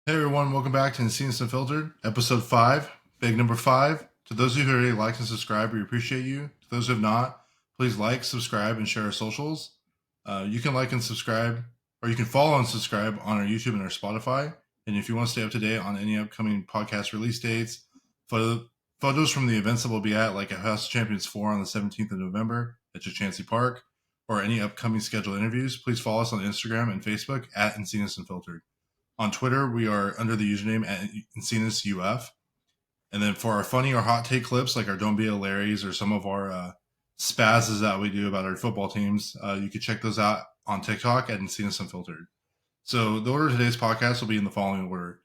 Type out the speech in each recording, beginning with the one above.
Hey everyone, welcome back to Encinas Unfiltered, episode 5, big number 5. To those of you who already liked and subscribed, we appreciate you. To those who have not, please like, subscribe, and share our socials. You can like and subscribe, or you can follow and subscribe on our YouTube and our Spotify. And if you want to stay up to date on any upcoming podcast release dates, photos from the events that we'll be at, like at House of Champions 4 on the 17th of November at Chachansey Park, or any upcoming scheduled interviews, please follow us on Instagram and Facebook at Encinas Unfiltered. On Twitter, we are under the username at Encinas UF. And then for our funny or hot take clips, like our Don't Be a Larry's or some of our spazzes that we do about our football teams, you can check those out on TikTok at Encinas Unfiltered. So the order of today's podcast will be in the following order.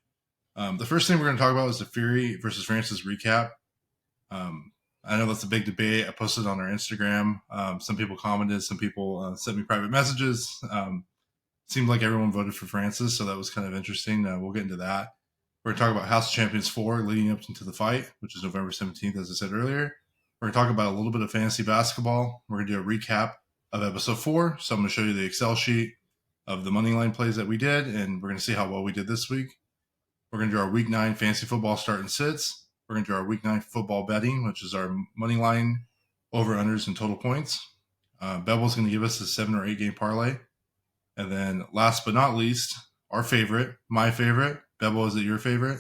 The first thing we're going to talk about is the Fury versus Francis recap. I know that's a big debate. I posted on our Instagram. Some people commented. Some people sent me private messages. Seemed like everyone voted for Francis, so that was kind of interesting. We'll get into that. We're going to talk about House of Champions 4 leading up into the fight, which is November 17th, as I said earlier. We're going to talk about a little bit of fantasy basketball. We're going to do a recap of episode 4. So I'm going to show you the Excel sheet of the money line plays that we did, and we're going to see how well we did this week. We're going to do our week 9 fantasy football start and sits. We're going to do our week 9 football betting, which is our money line over-unders and total points. Bebo's going to give us a 7 or 8 game parlay. And then last but not least, our favorite, my favorite. Bebo, is it your favorite?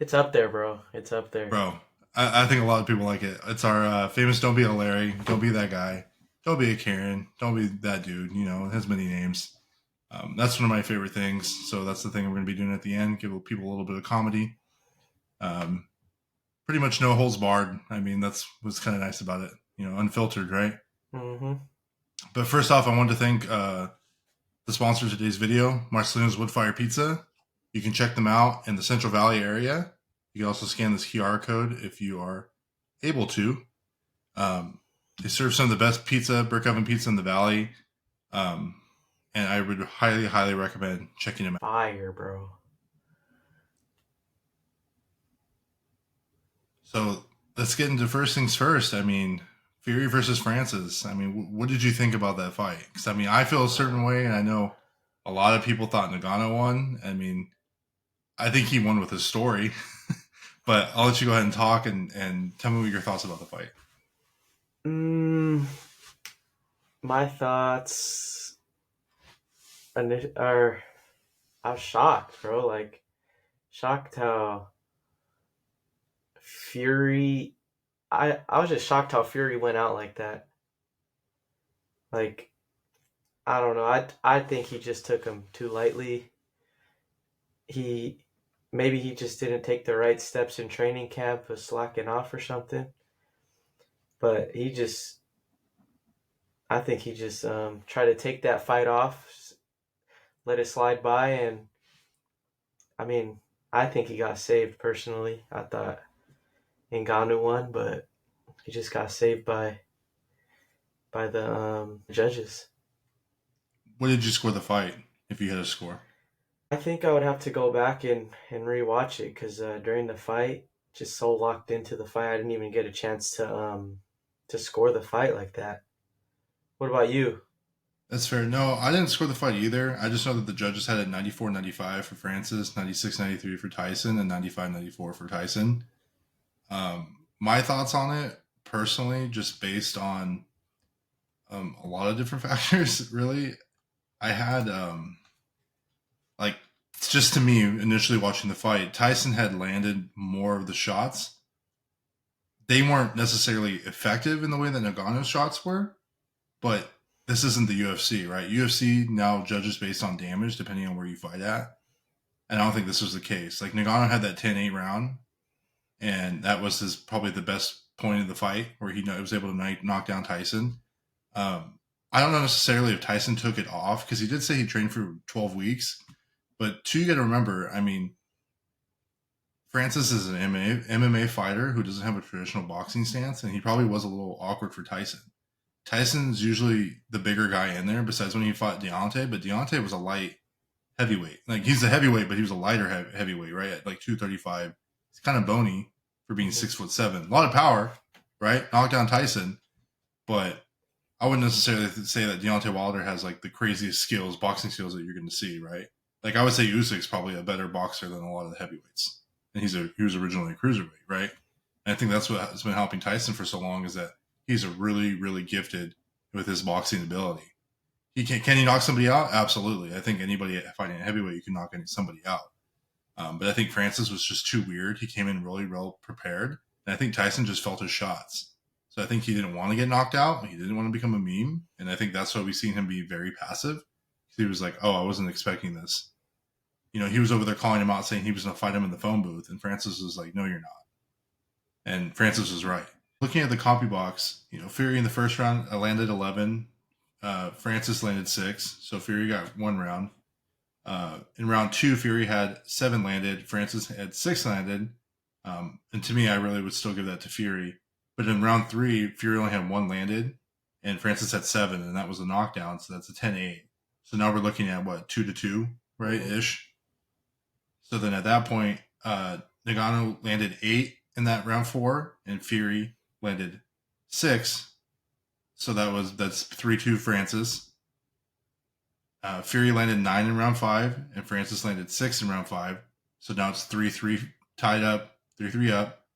It's up there, bro. It's up there. Bro, I think a lot of people like it. It's our famous Don't Be a Larry. Don't be that guy. Don't be a Karen. Don't be that dude. You know, it has many names. That's one of my favorite things. So that's the thing we're going to be doing at the end. Give people a little bit of comedy. Pretty much no holds barred. I mean, that's what's kind of nice about it. You know, unfiltered, right? Mm-hmm. But first off, I wanted to thank the sponsor of today's video, Marcelino's Woodfire Pizza. You can check them out in the Central Valley area. You can also scan this QR code if you are able to. They serve some of the best pizza, brick oven pizza in the valley. And I would highly, highly recommend checking them out. Fire, bro. So let's get into first things first. I mean, Fury versus Francis. I mean, what did you think about that fight? Because, I mean, I feel a certain way, and I know a lot of people thought Ngannou won. I mean, I think he won with his story. But I'll let you go ahead and talk and tell me what your thoughts about the fight. My thoughts are I was shocked, bro. Like, shocked how Fury. I was just shocked how Fury went out like that. Like, I don't know. I think he just took him too lightly. Maybe he just didn't take the right steps in training camp, was slacking off or something. But I think he just tried to take that fight off, let it slide by, and I mean, I think he got saved personally. I thought Ngannou won, but he just got saved by the judges. What did you score the fight, if you had a score? I think I would have to go back and rewatch it because during the fight, just so locked into the fight, I didn't even get a chance to score the fight like that. What about you? That's fair. No, I didn't score the fight either. I just know that the judges had it 94-95 for Francis, 96-93 for Tyson, and 95-94 for Tyson. My thoughts on it, personally, just based on a lot of different factors, really. I had, like, just to me, initially watching the fight, Tyson had landed more of the shots. They weren't necessarily effective in the way that Ngannou's shots were, but this isn't the UFC, right? UFC now judges based on damage depending on where you fight at. And I don't think this was the case. Like, Ngannou had that 10-8 round, and that was probably the best point of the fight where he was able to knock down Tyson. I don't know necessarily if Tyson took it off because he did say he trained for 12 weeks. But two, you got to remember, I mean, Francis is an MMA fighter who doesn't have a traditional boxing stance, and he probably was a little awkward for Tyson. Tyson's usually the bigger guy in there, besides when he fought Deontay, but Deontay was a light heavyweight. Like, he's a heavyweight, but he was a lighter heavyweight, right? At like 235. He's kind of bony for being 6'7". A lot of power, right? Knocked down Tyson, but I wouldn't necessarily say that Deontay Wilder has like the craziest skills, boxing skills that you're going to see, right? Like I would say Usyk's probably a better boxer than a lot of the heavyweights, and he was originally a cruiserweight, right? And I think that's what has been helping Tyson for so long is that he's a really gifted with his boxing ability. Can he knock somebody out? Absolutely. I think anybody fighting a heavyweight, you can knock somebody out. But I think Francis was just too weird. He came in really well prepared, and I think Tyson just felt his shots. So I think he didn't want to get knocked out. He didn't want to become a meme, and I think that's why we've seen him be very passive. He was like, "Oh, I wasn't expecting this." He was over there calling him out, saying he was going to fight him in the phone booth, and Francis was like, "No, you're not." And Francis was right. Looking at the copy box, Fury in the first round landed 11. Francis landed 6, so Fury got 1 round. In round 2, Fury had 7 landed. Francis had 6 landed. And to me, I really would still give that to Fury. But in round 3, Fury only had 1 landed, and Francis had 7, and that was a knockdown, so that's a 10-8. So now we're looking at, 2-2, right, ish? So then at that point, Ngannou landed 8 in that round 4, and Fury landed 6. So that's 3-2 Francis. Fury landed 9 in round 5, and Francis landed 6 in round 5. So now it's 3-3 tied up, 3-3 up,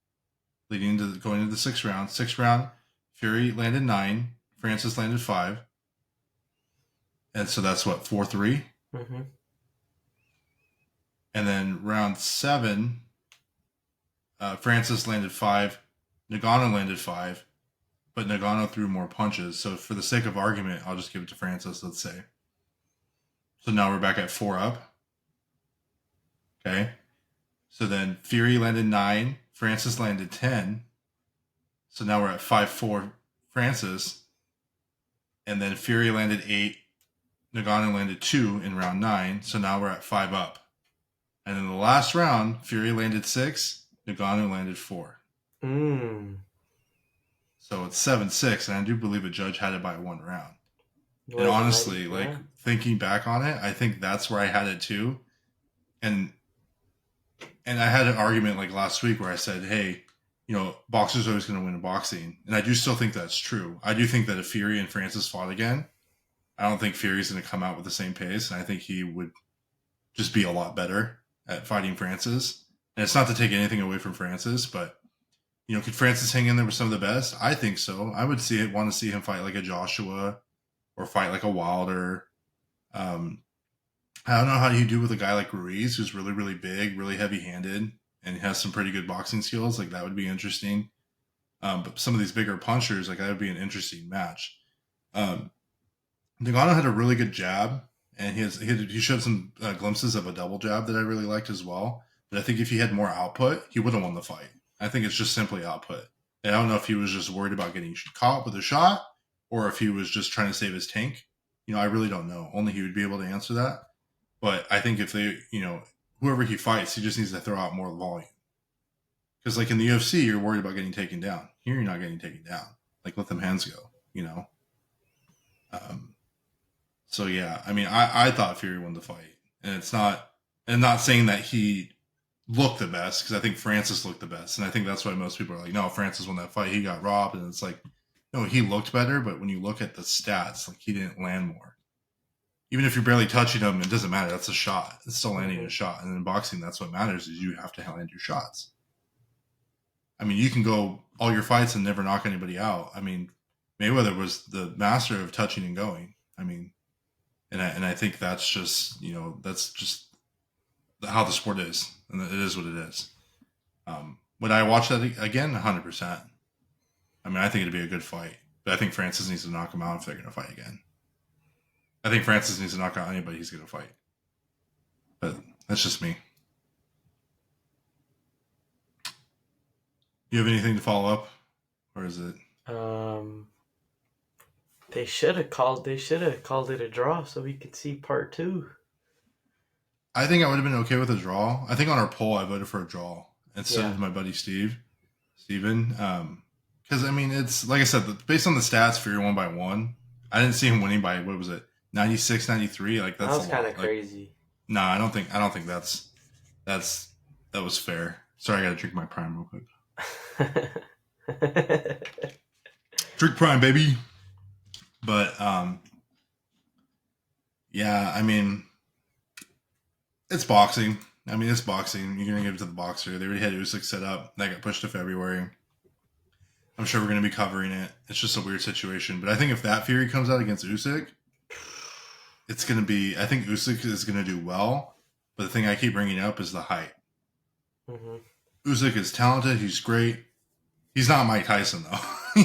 leading to going into the 6th round. 6th round, Fury landed 9, Francis landed 5. And so that's 4-3. Mm-hmm. And then round 7, Francis landed 5, Ngannou landed 5, but Ngannou threw more punches. So for the sake of argument, I'll just give it to Francis, let's say. So now we're back at 4 up. Okay. So then Fury landed 9, Francis landed 10. So now we're at 5-4 Francis. And then Fury landed 8, Ngannou landed 2 in round 9. So now we're at 5 up. And in the last round, Fury landed 6, Ngannou landed 4. So it's 7-6, and I do believe a judge had it by 1 round. And honestly, thinking back on it, I think that's where I had it too. And I had an argument like last week where I said, hey, boxers are always going to win in boxing. And I do still think that's true. I do think that if Fury and Francis fought again, I don't think Fury's going to come out with the same pace. And I think he would just be a lot better at fighting Francis. And it's not to take anything away from Francis, but, could Francis hang in there with some of the best? I think so. I would want to see him fight like a Joshua or fight like a Wilder. I don't know how you do with a guy like Ruiz, who's really big, really heavy-handed, and has some pretty good boxing skills. Like, that would be interesting. But some of these bigger punchers, like, that would be an interesting match. Ngannou had a really good jab, and he showed some glimpses of a double jab that I really liked as well. But I think if he had more output, he would have won the fight. I think it's just simply output. And I don't know if he was just worried about getting caught with a shot, or if he was just trying to save his tank. I really don't know. Only he would be able to answer that. But I think if they, whoever he fights, he just needs to throw out more volume. Because like in the UFC, you're worried about getting taken down. Here, you're not getting taken down. Like, let them hands go, So yeah, I mean, I thought Fury won the fight. And I'm not saying that he looked the best, because I think Francis looked the best. And I think that's why most people are like, no, Francis won that fight. He got robbed. And it's like, no, he looked better. But when you look at the stats, like, he didn't land more. Even if you're barely touching them, it doesn't matter. That's a shot. It's still landing a shot. And in boxing, that's what matters, is you have to land your shots. I mean, you can go all your fights and never knock anybody out. I mean, Mayweather was the master of touching and going. I mean, and I think that's just, that's just how the sport is. And it is what it is. Would I watch that again? 100%. I mean, I think it'd be a good fight. But I think Francis needs to knock him out if they're going to fight again. I think Francis needs to knock out anybody he's going to fight. But that's just me. You have anything to follow up? Or is it? They should have called it a draw so we could see part 2. I think I would have been okay with a draw. I think on our poll, I voted for a draw instead of my buddy Steven. Because, I mean, it's, like I said, based on the stats, Fury won by 1. I didn't see him winning by, what was it, 96, 93? Like, that's that was kind of crazy. No, I don't think that was fair. Sorry, I got to drink my Prime real quick. Drink Prime, baby. But, yeah, I mean, It's boxing. I mean, it's boxing. You're gonna give it to the boxer. They already had Usyk set up. That got pushed to February. I'm sure we're gonna be covering it. It's just a weird situation. But I think if that Fury comes out against Usyk, it's gonna be. I think Usyk is gonna do well. But the thing I keep bringing up is the height. Mm-hmm. Usyk is talented. He's great. He's not Mike Tyson though,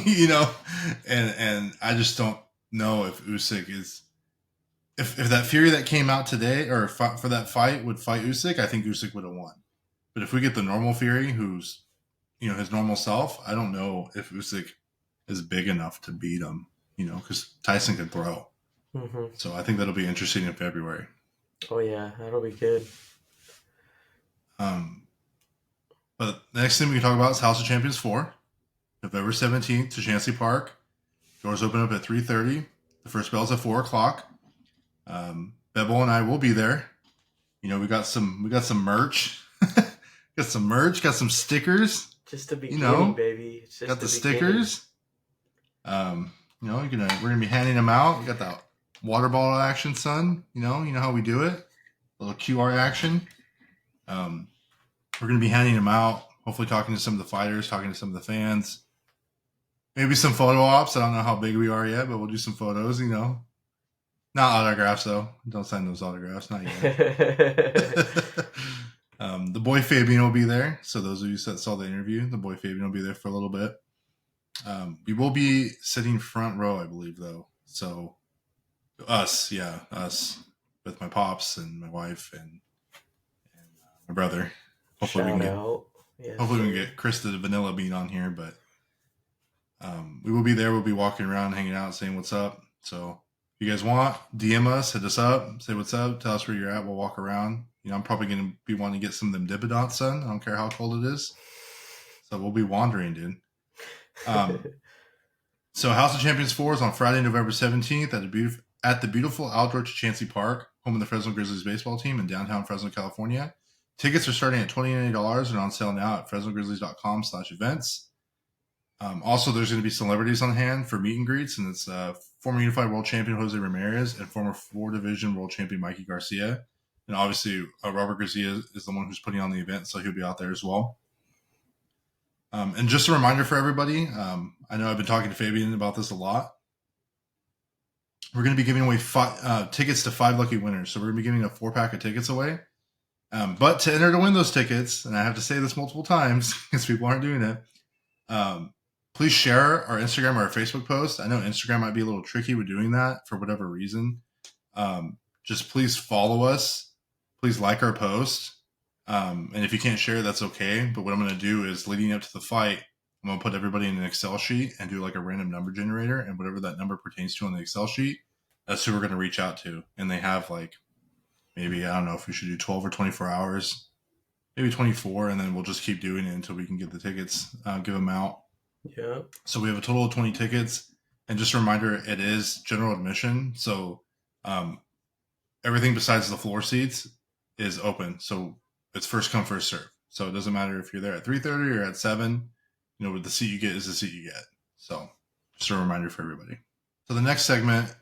you know, and I just don't know if Usyk is if that Fury that came out today or for that fight would fight Usyk. I think Usyk would have won. But if we get the normal Fury, who's his normal self, I don't know if Usyk is big enough to beat him. Because Tyson can throw. Mm-hmm. So I think that'll be interesting in February. Oh yeah, that'll be good. But the next thing we can talk about is House of Champions 4. November 17th to Chancey Park. Doors open up at 3:30. The first bell's at 4 o'clock. Bebo and I will be there. We got some merch. Got some merch. Got some stickers. Just the beginning, baby. It's just got the stickers. We're gonna be handing them out. We got that water bottle action, son. You know how we do it. A little QR action. We're gonna be handing them out. Hopefully, talking to some of the fighters, talking to some of the fans. Maybe some photo ops. I don't know how big we are yet, but we'll do some photos, Not autographs, though. Don't sign those autographs. Not yet. The boy Fabian will be there. So those of you that saw the interview, the boy Fabian will be there for a little bit. We will be sitting front row, I believe, though. So us. With my pops and my wife and my brother. Hopefully we can get Chris the Vanilla Bean on here, but we will be there. We'll be walking around, hanging out, saying what's up. So if you guys want, DM us, hit us up, say what's up, tell us where you're at. We'll walk around. I'm probably going to be wanting to get some of them Dippedons, son. I don't care how cold it is. So we'll be wandering, dude. So House of Champions 4 is on Friday, November 17th at the beautiful outdoor Chancey Park, home of the Fresno Grizzlies baseball team in downtown Fresno, California. Tickets are starting at $29 and on sale now at FresnoGrizzlies.com/events. Also, there's going to be celebrities on hand for meet and greets, and it's former Unified World Champion Jose Ramirez and former 4-Division World Champion Mikey Garcia. And obviously, Robert Garcia is the one who's putting on the event, so he'll be out there as well. And just a reminder for everybody, I know I've been talking to Fabian about this a lot. We're going to be giving away tickets to 5 lucky winners. So we're going to be giving a 4-pack of tickets away. But to enter to win those tickets, and I have to say this multiple times because people aren't doing it, please share our Instagram or our Facebook post. I know Instagram might be a little tricky with doing that for whatever reason. Just please follow us. Please like our post. And if you can't share, that's okay. But what I'm going to do is leading up to the fight, I'm going to put everybody in an Excel sheet and do like a random number generator. And whatever that number pertains to on the Excel sheet, that's who we're going to reach out to. And they have maybe, I don't know if we should do 12 or 24 hours, maybe 24. And then we'll just keep doing it until we can get the tickets, give them out. Yeah. So we have a total of 20 tickets. And just a reminder, it is general admission. So everything besides the floor seats is open. So it's first come, first serve. So it doesn't matter if you're there at 3:30 or at 7. The seat you get is the seat you get. So just a reminder for everybody. So the next segment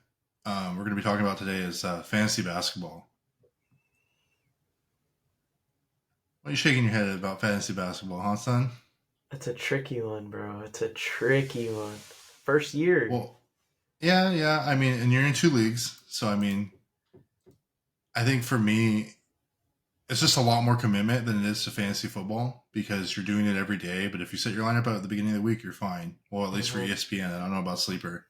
we're going to be talking about today is fantasy basketball. Why are you shaking your head about fantasy basketball, huh, son? It's a tricky one, bro. It's a tricky one. First year. Well, yeah. I mean, and you're in 2 leagues. So, I mean, I think for me, it's just a lot more commitment than it is to fantasy football because you're doing it every day. But if you set your lineup out at the beginning of the week, you're fine. Well, at least for ESPN. I don't know about Sleeper.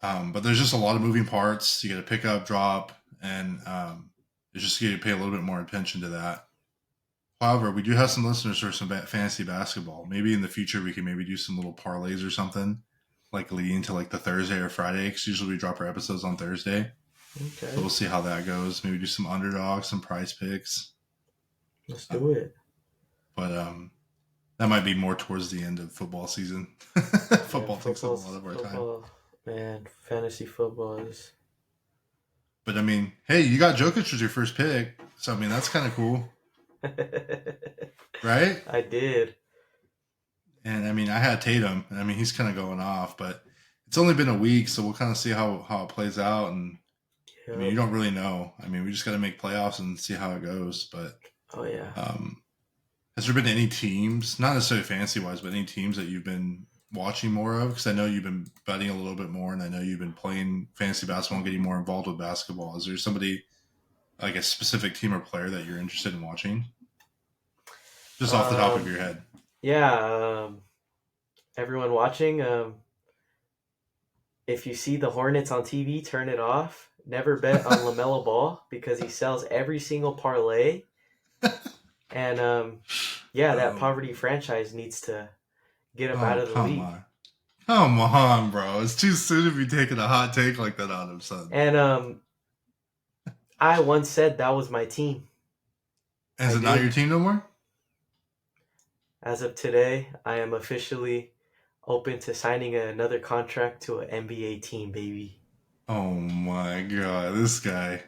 But there's just a lot of moving parts. You got to pick up, drop, and it's just you got to pay a little bit more attention to that. However, we do have some listeners for some fantasy basketball. Maybe in the future we can maybe do some little parlays or something, like leading to the Thursday or Friday. Because usually we drop our episodes on Thursday. Okay. So we'll see how that goes. Maybe do some underdogs, some prize picks. Let's do it. But that might be more towards the end of football season. Football takes up a lot of our time. Man, fantasy football is. But I mean, hey, you got Jokic as your first pick, so I mean that's kind of cool, right? I did. And I mean, I had Tatum, and I mean he's kind of going off, but it's only been a week, so we'll kind of see how it plays out. And I mean, you Yep. don't really know. I mean, we just got to make playoffs and see how it goes. But Oh yeah. um, has there been any teams, not necessarily fantasy wise, but any teams that you've been watching more of? Because I know you've been betting a little bit more, and I know you've been playing fantasy basketball and getting more involved with basketball. Is there somebody, like a specific team or player that you're interested in watching? Just off the top of Um, your head. yeah. Everyone watching. If you see the Hornets on TV, turn it off. Never bet on LaMelo Ball because he sells every single parlay. And yeah, that Oh, poverty franchise needs to get him out oh, of the come league. on. Come on, bro. It's too soon to be taking a hot take like that on him, son. And I once said that was my team. Is I it not your did. team no more? As of today, I am officially open to signing another contract to an NBA team, baby. Oh my god, this guy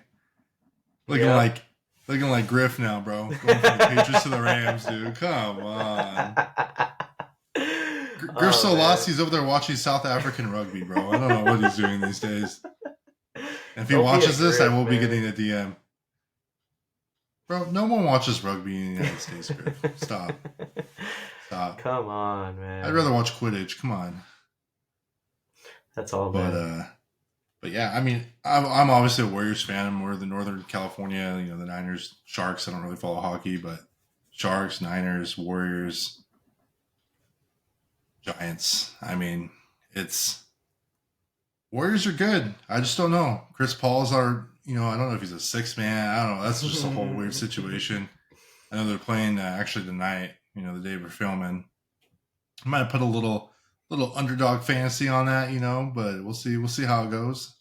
looking Yep. like looking like Griff now, bro. Going from the Patriots to the Rams, dude. Come on. Griff's Oh so lost. man. He's over there watching South African rugby, bro. I don't know what he's doing these days. And if he Don't be a watches this, I griff, will be man. getting a DM. Bro, no one watches rugby in the United States, Griff. Stop. Stop. Come on, I'd man. rather watch Quidditch. Come on. That's all, But man. but yeah, I mean, I'm obviously a Warriors fan. I'm more the Northern California, the Niners, Sharks. I don't really follow hockey, but Sharks, Niners, Warriors, Giants. I mean, it's Warriors are good. I just don't know. Chris Paul's I don't know if he's a six man. I don't know. That's just a whole weird situation. I know they're playing actually tonight. The day we're filming. I might put a little underdog fantasy on that, but we'll see. We'll see how it goes.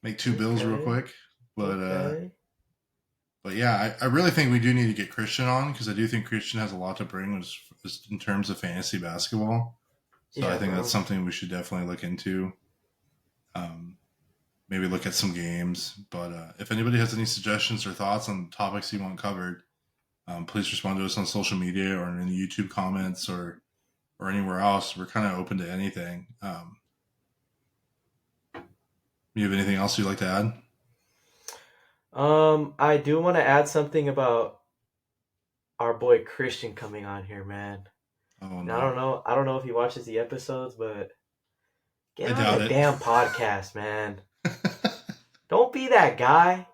Make two bills real Okay. quick, but Okay. yeah, I really think we do need to get Christian on because I do think Christian has a lot to bring in terms of fantasy basketball. So I Yeah, think that's bro. something we should definitely look into. Um, Maybe look at some games. But if anybody has any suggestions or thoughts on topics you want covered, please respond to us on social media or in the YouTube comments or anywhere else. We're kind of open to anything. You have anything else you'd like to add? I do want to add something about our boy Christian coming on here, man. Oh And I no, don't know. I don't know if he watches the episodes, but get I on the doubt it. damn podcast, man. Don't be that guy.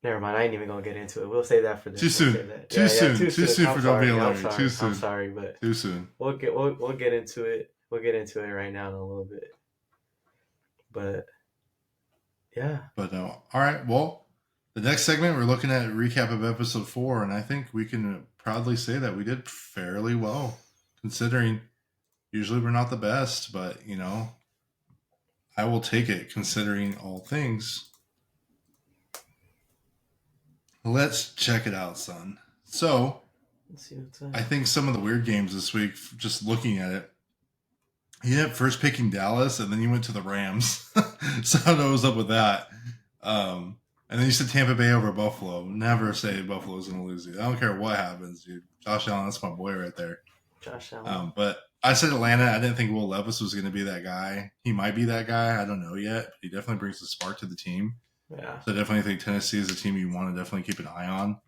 Never mind. I ain't even gonna get into it. We'll save that for Too this. We'll soon. save that. Too Yeah, yeah. soon. Too Too soon. soon I'm for Don't Be sorry. I'm Larry. Too sorry. I'm soon. sorry, but Too soon. we'll get into it. We'll get into it right now in a little bit. But yeah. But all right. Well, the next segment we're looking at a recap of episode 4, and I think we can proudly say that we did fairly well, considering usually we're not the best, but I will take it considering all things. Let's check it out, son. So Let's see what's I up. think some of the weird games this week, just looking at it, he ended up first picking Dallas, and then he went to the Rams. So I don't know what's up with that. And then you said Tampa Bay over Buffalo. Never say Buffalo's going to lose. I don't care what happens, dude. Josh Allen, that's my boy right there. Josh Allen. But I said Atlanta. I didn't think Will Levis was going to be that guy. He might be that guy. I don't know yet. But he definitely brings a spark to the team. Yeah. So I definitely think Tennessee is a team you want to definitely keep an eye on.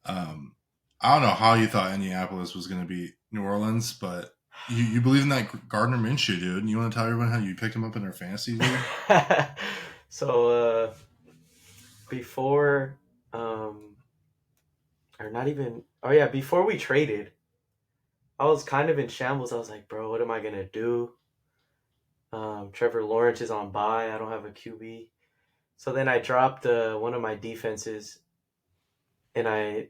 Um, I don't know how you thought Indianapolis was going to beat New Orleans, but you believe in that Gardner Minshew, dude. And you want to tell everyone how you picked him up in their fantasy league? So before um or not even oh yeah, before we traded, I was kind of in shambles. I was like, bro, what am I gonna do? Trevor Lawrence is on bye. I don't have a QB. So then I dropped one of my defenses, and I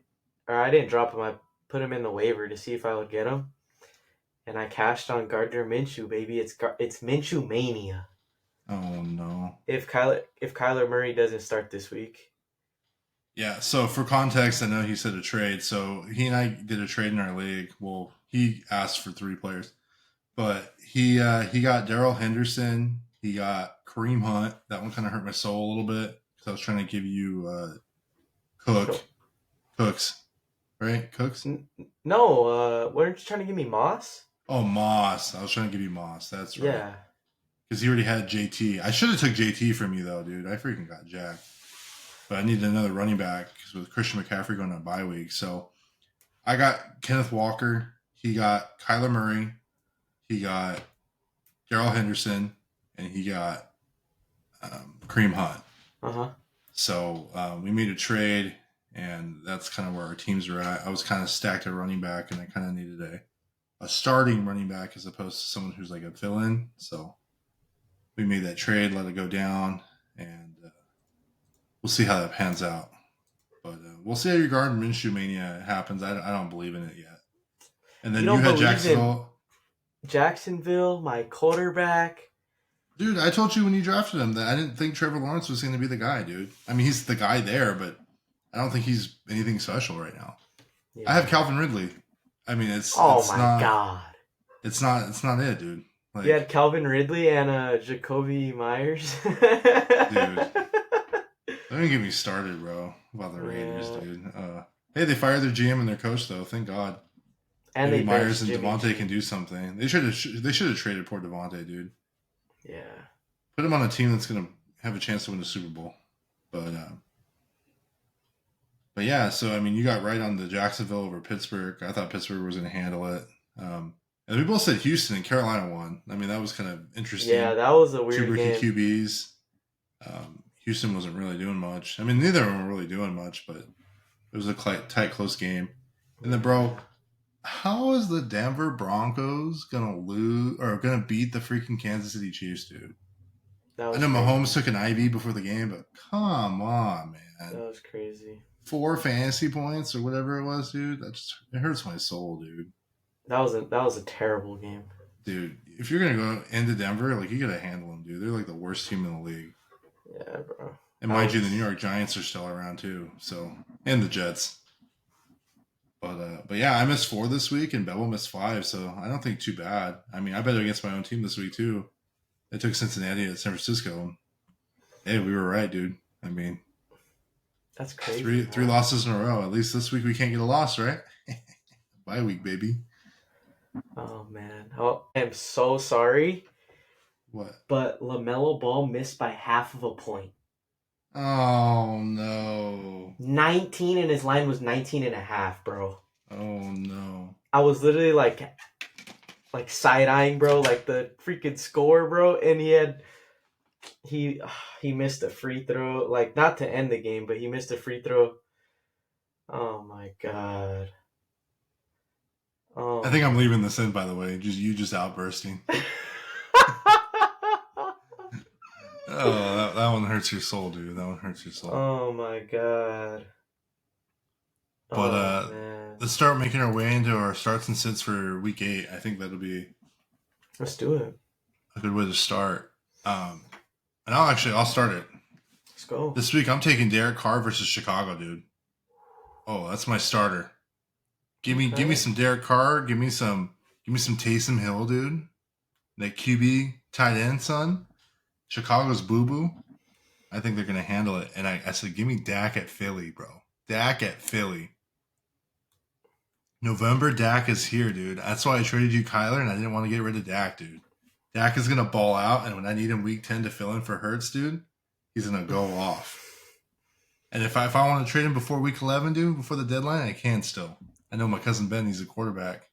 didn't drop him. I put him in the waiver to see if I would get him, and I cashed on Gardner Minshew, baby. It's Minshew mania. Oh no. If Kyler Murray doesn't start this week, Yeah, so for context, I know he said a trade. So he and I did a trade in our league. Well, he asked for 3 players, but he got Daryl Henderson. He got Kareem Hunt. That one kind of hurt my soul a little bit because I was trying to give you no, Cooks, right? Cooks. no. Weren't you trying to give me Moss? Oh, Moss. I was trying to give you Moss. That's right. Yeah. because he already had JT. I should have took JT from you though, dude. I freaking got jacked. But I needed another running back because with Christian McCaffrey going on a bye week. So I got Kenneth Walker. He got Kyler Murray. He got Darrell Henderson, and he got Kareem Hunt. So we made a trade, and that's kind of where our teams were at. I was kind of stacked at running back, and I kind of needed a starting running back as opposed to someone who's like a fill-in. So we made that trade, let it go down, and we'll see how that pans out. But we'll see how your Garden Minshew mania happens. I don't believe in it yet. And then you had Jacksonville, my quarterback. Dude, I told you when you drafted him that I didn't think Trevor Lawrence was going to be the guy, dude. I mean, he's the guy there, but I don't think he's anything special right now. Yeah. I have Calvin Ridley. I mean, it's God. It's not it, dude. Like, you had Calvin Ridley and Jacoby Myers. Dude. Don't even get me started, bro, about the Raiders, dude. Hey, they fired their GM and their coach, though. Thank God. And maybe Myers and Devontae can do something. They should have traded poor Devontae, dude. Yeah. Put him on a team that's going to have a chance to win the Super Bowl. But yeah, so, I mean, you got right on the Jacksonville over Pittsburgh. I thought Pittsburgh was going to handle it. And we both said Houston and Carolina won. I mean, that was kind of interesting. Yeah, that was a weird game. Two rookie QBs. Houston wasn't really doing much. I mean, neither of them were really doing much, but it was a tight, close game. And then, bro, how is the Denver Broncos gonna lose or gonna beat the freaking Kansas City Chiefs, dude? I know Mahomes took an IV before the game, but come on, man. That was crazy. 4 fantasy points or whatever it was, dude. It hurts my soul, dude. That was a terrible game, dude. If you're gonna go into Denver, like, you gotta handle them, dude. They're like the worst team in the league. Yeah, bro. And mind you, the New York Giants are still around too. So, and the Jets. But yeah, I missed 4 this week, and Bebo missed 5. So I don't think too bad. I mean, I bet against my own team this week too. They took Cincinnati at San Francisco. Hey, we were right, dude. I mean, that's crazy. Three losses in a row. At least this week we can't get a loss, right? Bye week, baby. Oh man, I'm so sorry. What? But LaMelo Ball missed by half of a point. Oh, no. 19, and his line was 19 and a half, bro. Oh, no. I was literally like side-eyeing, bro, like the freaking score, bro, and he missed a free throw, like, not to end the game, but he missed a free throw. Oh, my God. Oh. I think I'm leaving this in, by the way. You just outbursting. Oh, that one hurts your soul, dude. That one hurts your soul. Oh my God. But let's start making our way into our starts and sits for week 8. I think that'll be. Let's do it. A good way to start. And I'll start it. Let's go. This week I'm taking Derek Carr versus Chicago, dude. Oh, that's my starter. Give me some Derek Carr. Give me some Taysom Hill, dude. That QB tight end, son. Chicago's boo-boo. I think they're going to handle it. And I said, give me Dak at Philly, bro. Dak at Philly. November Dak is here, dude. That's why I traded you Kyler, and I didn't want to get rid of Dak, dude. Dak is going to ball out, and when I need him week 10 to fill in for Hurts, dude, he's going to go off. And if I want to trade him before week 11, dude, before the deadline, I can still. I know my cousin Ben, he's a quarterback.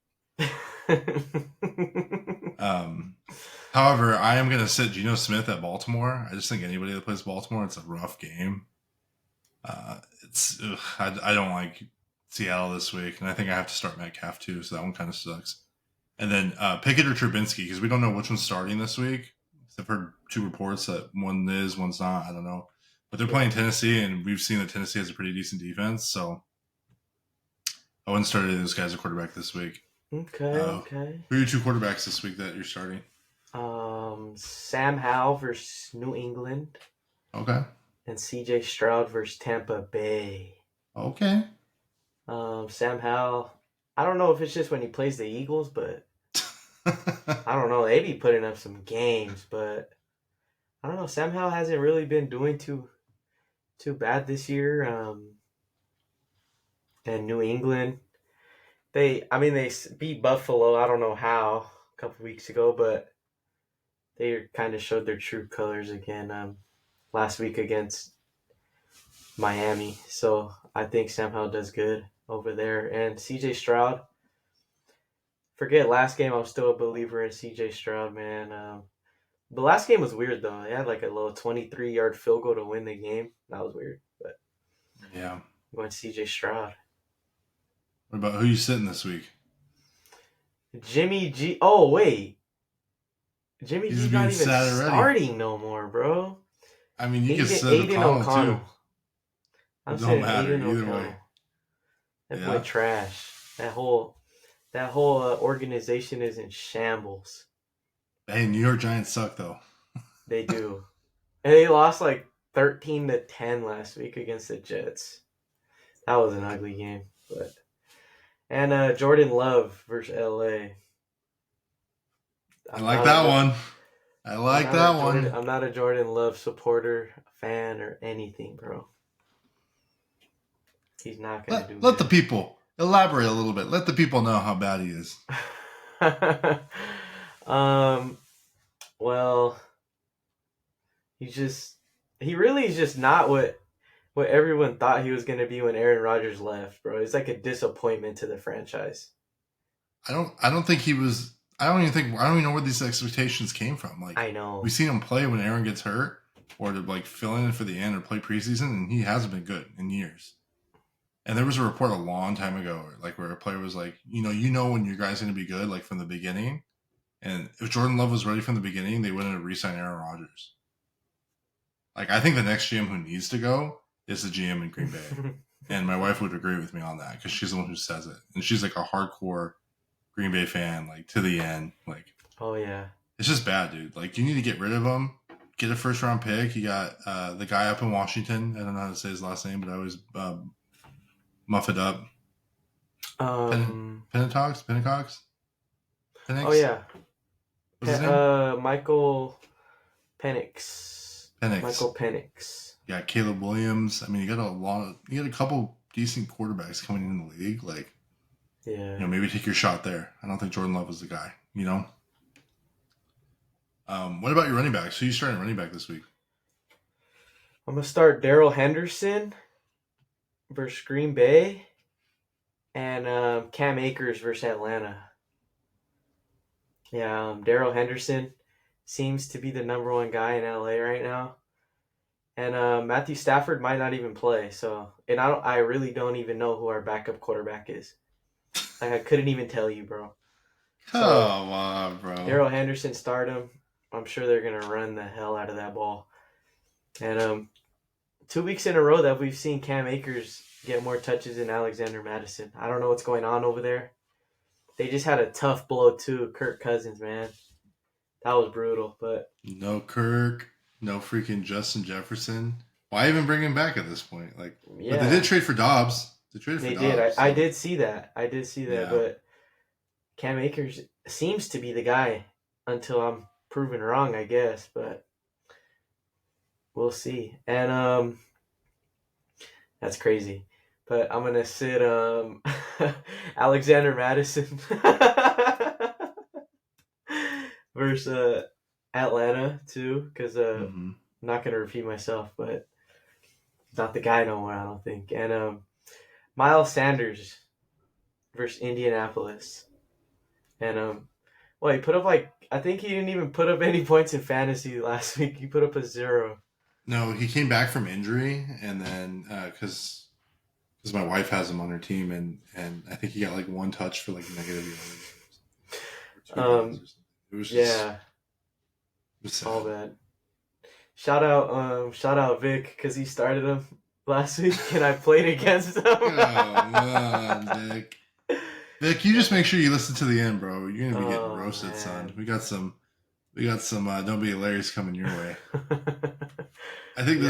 However, I am going to sit Geno Smith at Baltimore. I just think anybody that plays Baltimore, it's a rough game. I don't like Seattle this week, and I think I have to start Metcalf too, so that one kind of sucks. And then Pickett or Trubinsky, because we don't know which one's starting this week. I've heard 2 reports that one is, one's not. I don't know. But they're playing Tennessee, and we've seen that Tennessee has a pretty decent defense, so I wouldn't start any of those guys at quarterback this week. Okay. Who are your 2 quarterbacks this week that you're starting? Sam Howell versus New England. Okay. And CJ Stroud versus Tampa Bay. Okay. Sam Howell, I don't know if it's just when he plays the Eagles, but I don't know. They be putting up some games, but I don't know. Sam Howell hasn't really been doing too bad this year. And New England, they beat Buffalo. I don't know how a couple weeks ago, but they kind of showed their true colors again last week against Miami. So I think Sam Howell does good over there. And CJ Stroud, forget last game, I'm still a believer in CJ Stroud, man. The last game was weird though. They had like a little 23-yard field goal to win the game. That was weird. But Yeah. I'm going CJ Stroud. What about who you sitting this week? Jimmy G. Oh wait, Jimmy He's G's being not even sad already. starting no more, bro. I mean, you could sit Aiden O'Connell too. I'm It don't saying matter Aiden either O'Connell. way. That boy Yeah. trash. That whole organization is in shambles. Hey, New York Giants suck though. They do, and they lost like 13-10 last week against the Jets. That was an ugly game, but and Jordan Love versus LA. I like that one. I like that one. I'm not a Jordan Love supporter, fan, or anything, bro. He's not gonna do Let the good. people elaborate a little bit. Let the people know how bad he is. Well, he really is just not what everyone thought he was gonna be when Aaron Rodgers left, bro. It's like a disappointment to the franchise. I don't think he was. I don't even know where these expectations came from. Like, I know. we've seen him play when Aaron gets hurt, or to like fill in for the end or play preseason, and he hasn't been good in years. And there was a report a long time ago, like where a player was like, you know when your guy's going to be good, like from the beginning. And if Jordan Love was ready from the beginning, they wouldn't have re-signed Aaron Rodgers. Like, I think the next GM who needs to go is the GM in Green Bay. And my wife would agree with me on that because she's the one who says it. And she's like a hardcore Green Bay fan, like to the end. Like, oh yeah, it's just bad, dude. Like, you need to get rid of him. Get a first round pick. You got the guy up in Washington. I don't know how to say his last name, but I always muff it up. Penitox? Penix? Oh yeah, What's his name? Michael Penix. Penix. Michael Penix. Yeah, Caleb Williams. I mean, you got a couple decent quarterbacks coming in the league. Like, yeah, maybe take your shot there. I don't think Jordan Love was the guy. What about your running backs? Who you starting running back this week? I'm gonna start Darrell Henderson versus Green Bay, and Cam Akers versus Atlanta. Yeah, Darrell Henderson seems to be the number one guy in LA right now, and Matthew Stafford might not even play. So, and I really don't even know who our backup quarterback is. Like, I couldn't even tell you, bro. Come on, bro. Darrell Henderson, start him. I'm sure they're gonna run the hell out of that ball. And 2 weeks in a row that we've seen Cam Akers get more touches than Alexander Madison. I don't know what's going on over there. They just had a tough blow too, Kirk Cousins, man. That was brutal, but no Kirk, no freaking Justin Jefferson. Why even bring him back at this point? Like, yeah, but they did trade for Dobbs. They did. So. I did see that. Yeah. But Cam Akers seems to be the guy until I'm proven wrong, I guess. But we'll see. And that's crazy. But I'm gonna sit Alexander Madison versus Atlanta too, because I'm not gonna repeat myself, but he's not the guy no more, I don't think. And Miles Sanders versus Indianapolis, and well, he put up I think he didn't even put up any points in fantasy last week. He put up a 0. No, he came back from injury, and then because my wife has him on her team, and I think he got like one touch for like negative yards. It was just, yeah, it was sad. all bad. Shout out Vic because he started him last week and I played against him. Come on, Vic. Vic, you just make sure you listen to the end, bro. You're gonna be getting roasted, man. Son. We got some Don't Be Hilarious coming your way. I think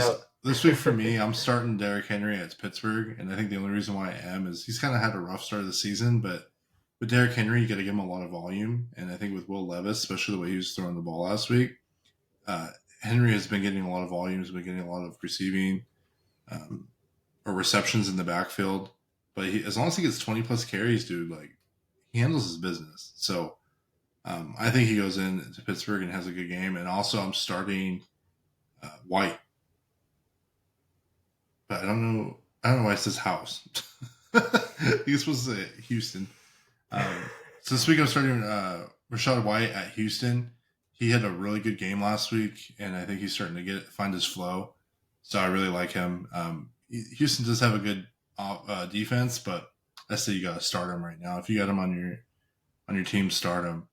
this week for me, I'm starting Derrick Henry at Pittsburgh, and I think the only reason why I am is he's kind of had a rough start of the season, but with Derrick Henry, you got to give him a lot of volume, and I think with Will Levis, especially the way he was throwing the ball last week, Henry has been getting a lot of volume, has been getting a lot of receiving or receptions in the backfield, but as long as he gets 20 plus carries, dude, like he handles his business. So I think he goes into Pittsburgh and has a good game. And also, I'm starting White, but I don't know. I don't know why it says House. He's supposed to say Houston. So this week I'm starting Rashad White at Houston. He had a really good game last week, and I think he's starting to find his flow. So I really like him. Houston does have a good defense, but I say you got to start him right now. If you got him on your team, start him.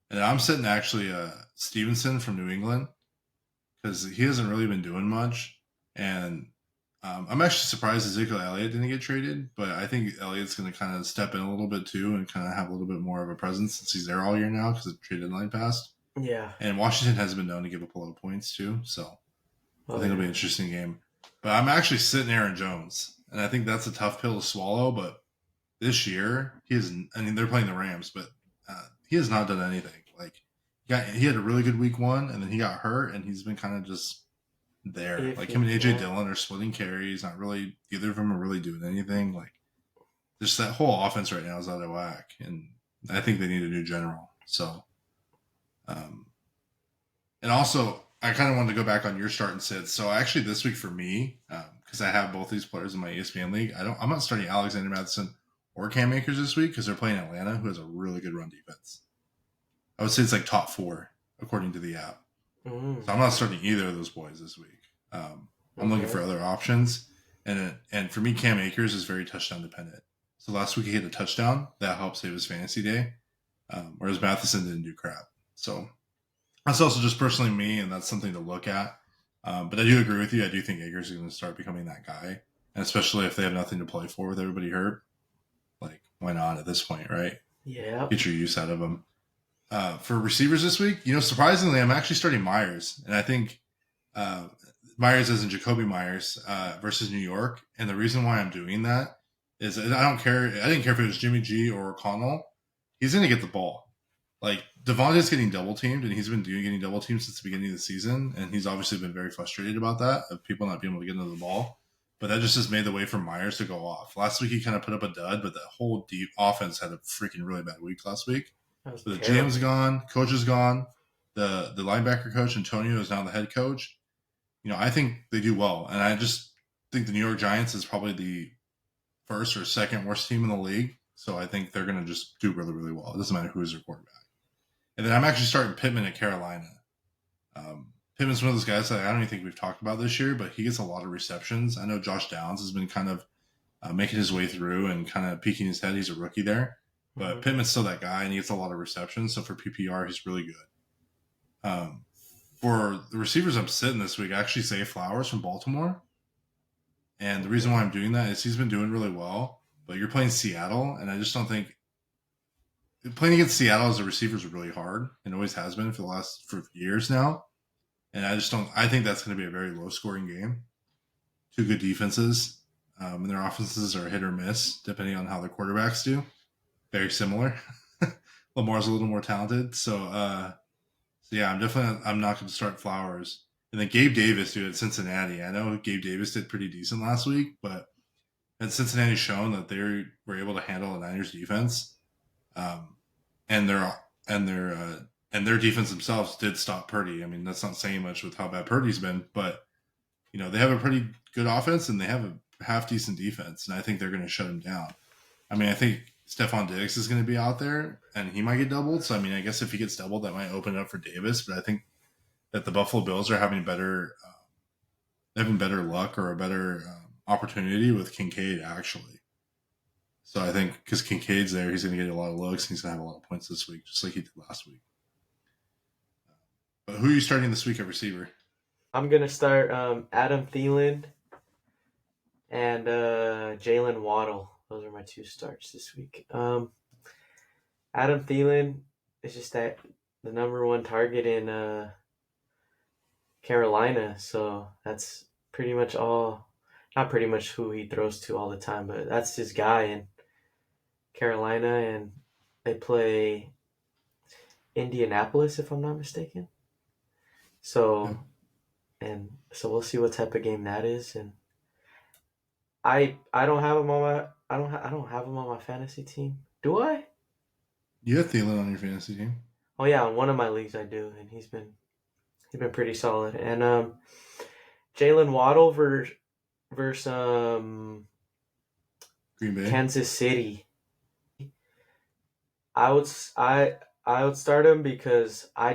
And I'm sitting actually Stevenson from New England because he hasn't really been doing much, and I'm actually surprised Ezekiel Elliott didn't get traded, but I think Elliott's going to kind of step in a little bit too and kind of have a little bit more of a presence since he's there all year now because the trade deadline passed. Yeah. And Washington has been known to give up a lot of points too, so I think Yeah. it'll be an interesting game. But I'm actually sitting Aaron Jones, and I think that's a tough pill to swallow. But this year, he is. I mean, they're playing the Rams, but he has not done anything. Like he had a really good week one, and then he got hurt, and he's been kind of just there. Like him and AJ Dillon are splitting carries. Not really, either of them are really doing anything. Like just that whole offense right now is out of whack, and I think they need a new general. So, um, and also I kind of wanted to go back on your start and sit. So actually, this week for me, because I have both these players in my ESPN league, I'm not starting Alexander Mattison or Cam Akers this week because they're playing Atlanta, who has a really good run defense. I would say it's like top 4 according to the app. So I'm not starting either of those boys this week. I'm looking for other options, and for me, Cam Akers is very touchdown dependent. So last week he hit a touchdown that helped save his fantasy day, whereas Matheson didn't do crap. So that's also just personally me, and that's something to look at. But I do agree with you. I do think Akers is going to start becoming that guy, and especially if they have nothing to play for with everybody hurt. Like, why not at this point, right? Yeah. Get your use out of them. For receivers this week, surprisingly, I'm actually starting Myers, and I think Myers as in Jacoby Myers versus New York. And the reason why I'm doing that is I don't care. I didn't care if it was Jimmy G or O'Connell. He's going to get the ball. Like Devontae's getting double teamed, and he's been getting double teamed since the beginning of the season, and he's obviously been very frustrated about that of people not being able to get into the ball. But that just has made the way for Myers to go off. Last week he kind of put up a dud, but the whole deep offense had a freaking really bad week last week. So the GM's gone, coach is gone, the linebacker coach Antonio is now the head coach. I think they do well, and I just think the New York Giants is probably the first or second worst team in the league. So I think they're going to just do really, really well. It doesn't matter who is their quarterback. And then I'm actually starting Pittman at Carolina. Pittman's one of those guys that I don't even think we've talked about this year, but he gets a lot of receptions. I know Josh Downs has been kind of making his way through and kind of peeking his head. He's a rookie there. But Pittman's still that guy, and he gets a lot of receptions. So for PPR, he's really good. For the receivers I'm sitting this week, I actually say Flowers from Baltimore. And the reason why I'm doing that is he's been doing really well. But you're playing Seattle, and I just don't think playing against Seattle as a receiver is really hard, and always has been for years now. And I just don't. I think that's going to be a very low scoring game. Two good defenses, and their offenses are hit or miss depending on how their quarterbacks do. Very similar. Lamar's a little more talented, so yeah, I'm not going to start Flowers. And then Gabe Davis, dude, at Cincinnati. I know Gabe Davis did pretty decent last week, but had Cincinnati shown that they were able to handle the Niners defense, and their defense themselves did stop Purdy. I mean, that's not saying much with how bad Purdy's been, but they have a pretty good offense and they have a half decent defense, and I think they're going to shut him down. I mean, I think Stephon Diggs is going to be out there, and he might get doubled. So, I mean, I guess if he gets doubled, that might open it up for Davis. But I think that the Buffalo Bills are having better luck or a better opportunity with Kincaid, actually. So I think because Kincaid's there, he's going to get a lot of looks, and he's going to have a lot of points this week, just like he did last week. But who are you starting this week at receiver? I'm going to start Adam Thielen and Jalen Waddle. Those are my 2 starts this week. Adam Thielen is just the number 1 target in Carolina, so that's pretty much not pretty much who he throws to all the time, but that's his guy in Carolina, and they play Indianapolis, if I'm not mistaken. So, so we'll see what type of game that is, and I don't have him on my I don't have him on my fantasy team. Do I? You have Thielen on your fantasy team. Oh yeah, in one of my leagues I do, and he's been pretty solid. And Jalen Waddle versus Green Bay. Kansas City. I would I would start him because I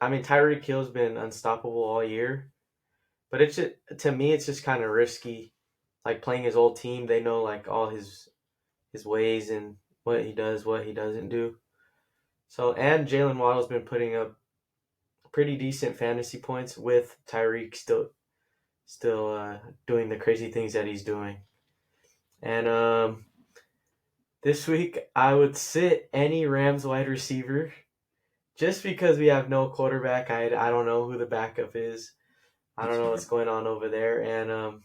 mean Tyreek Hill's been unstoppable all year, but it's just, to me it's just kind of risky, like playing his old team. They know like all his ways and what he does, what he doesn't do. So and Jalen Waddle's been putting up pretty decent fantasy points with Tyreek still doing the crazy things that he's doing. And this week I would sit any Rams wide receiver just because we have no quarterback. I don't know who the backup is. I That's don't know fair. what's going on over there. And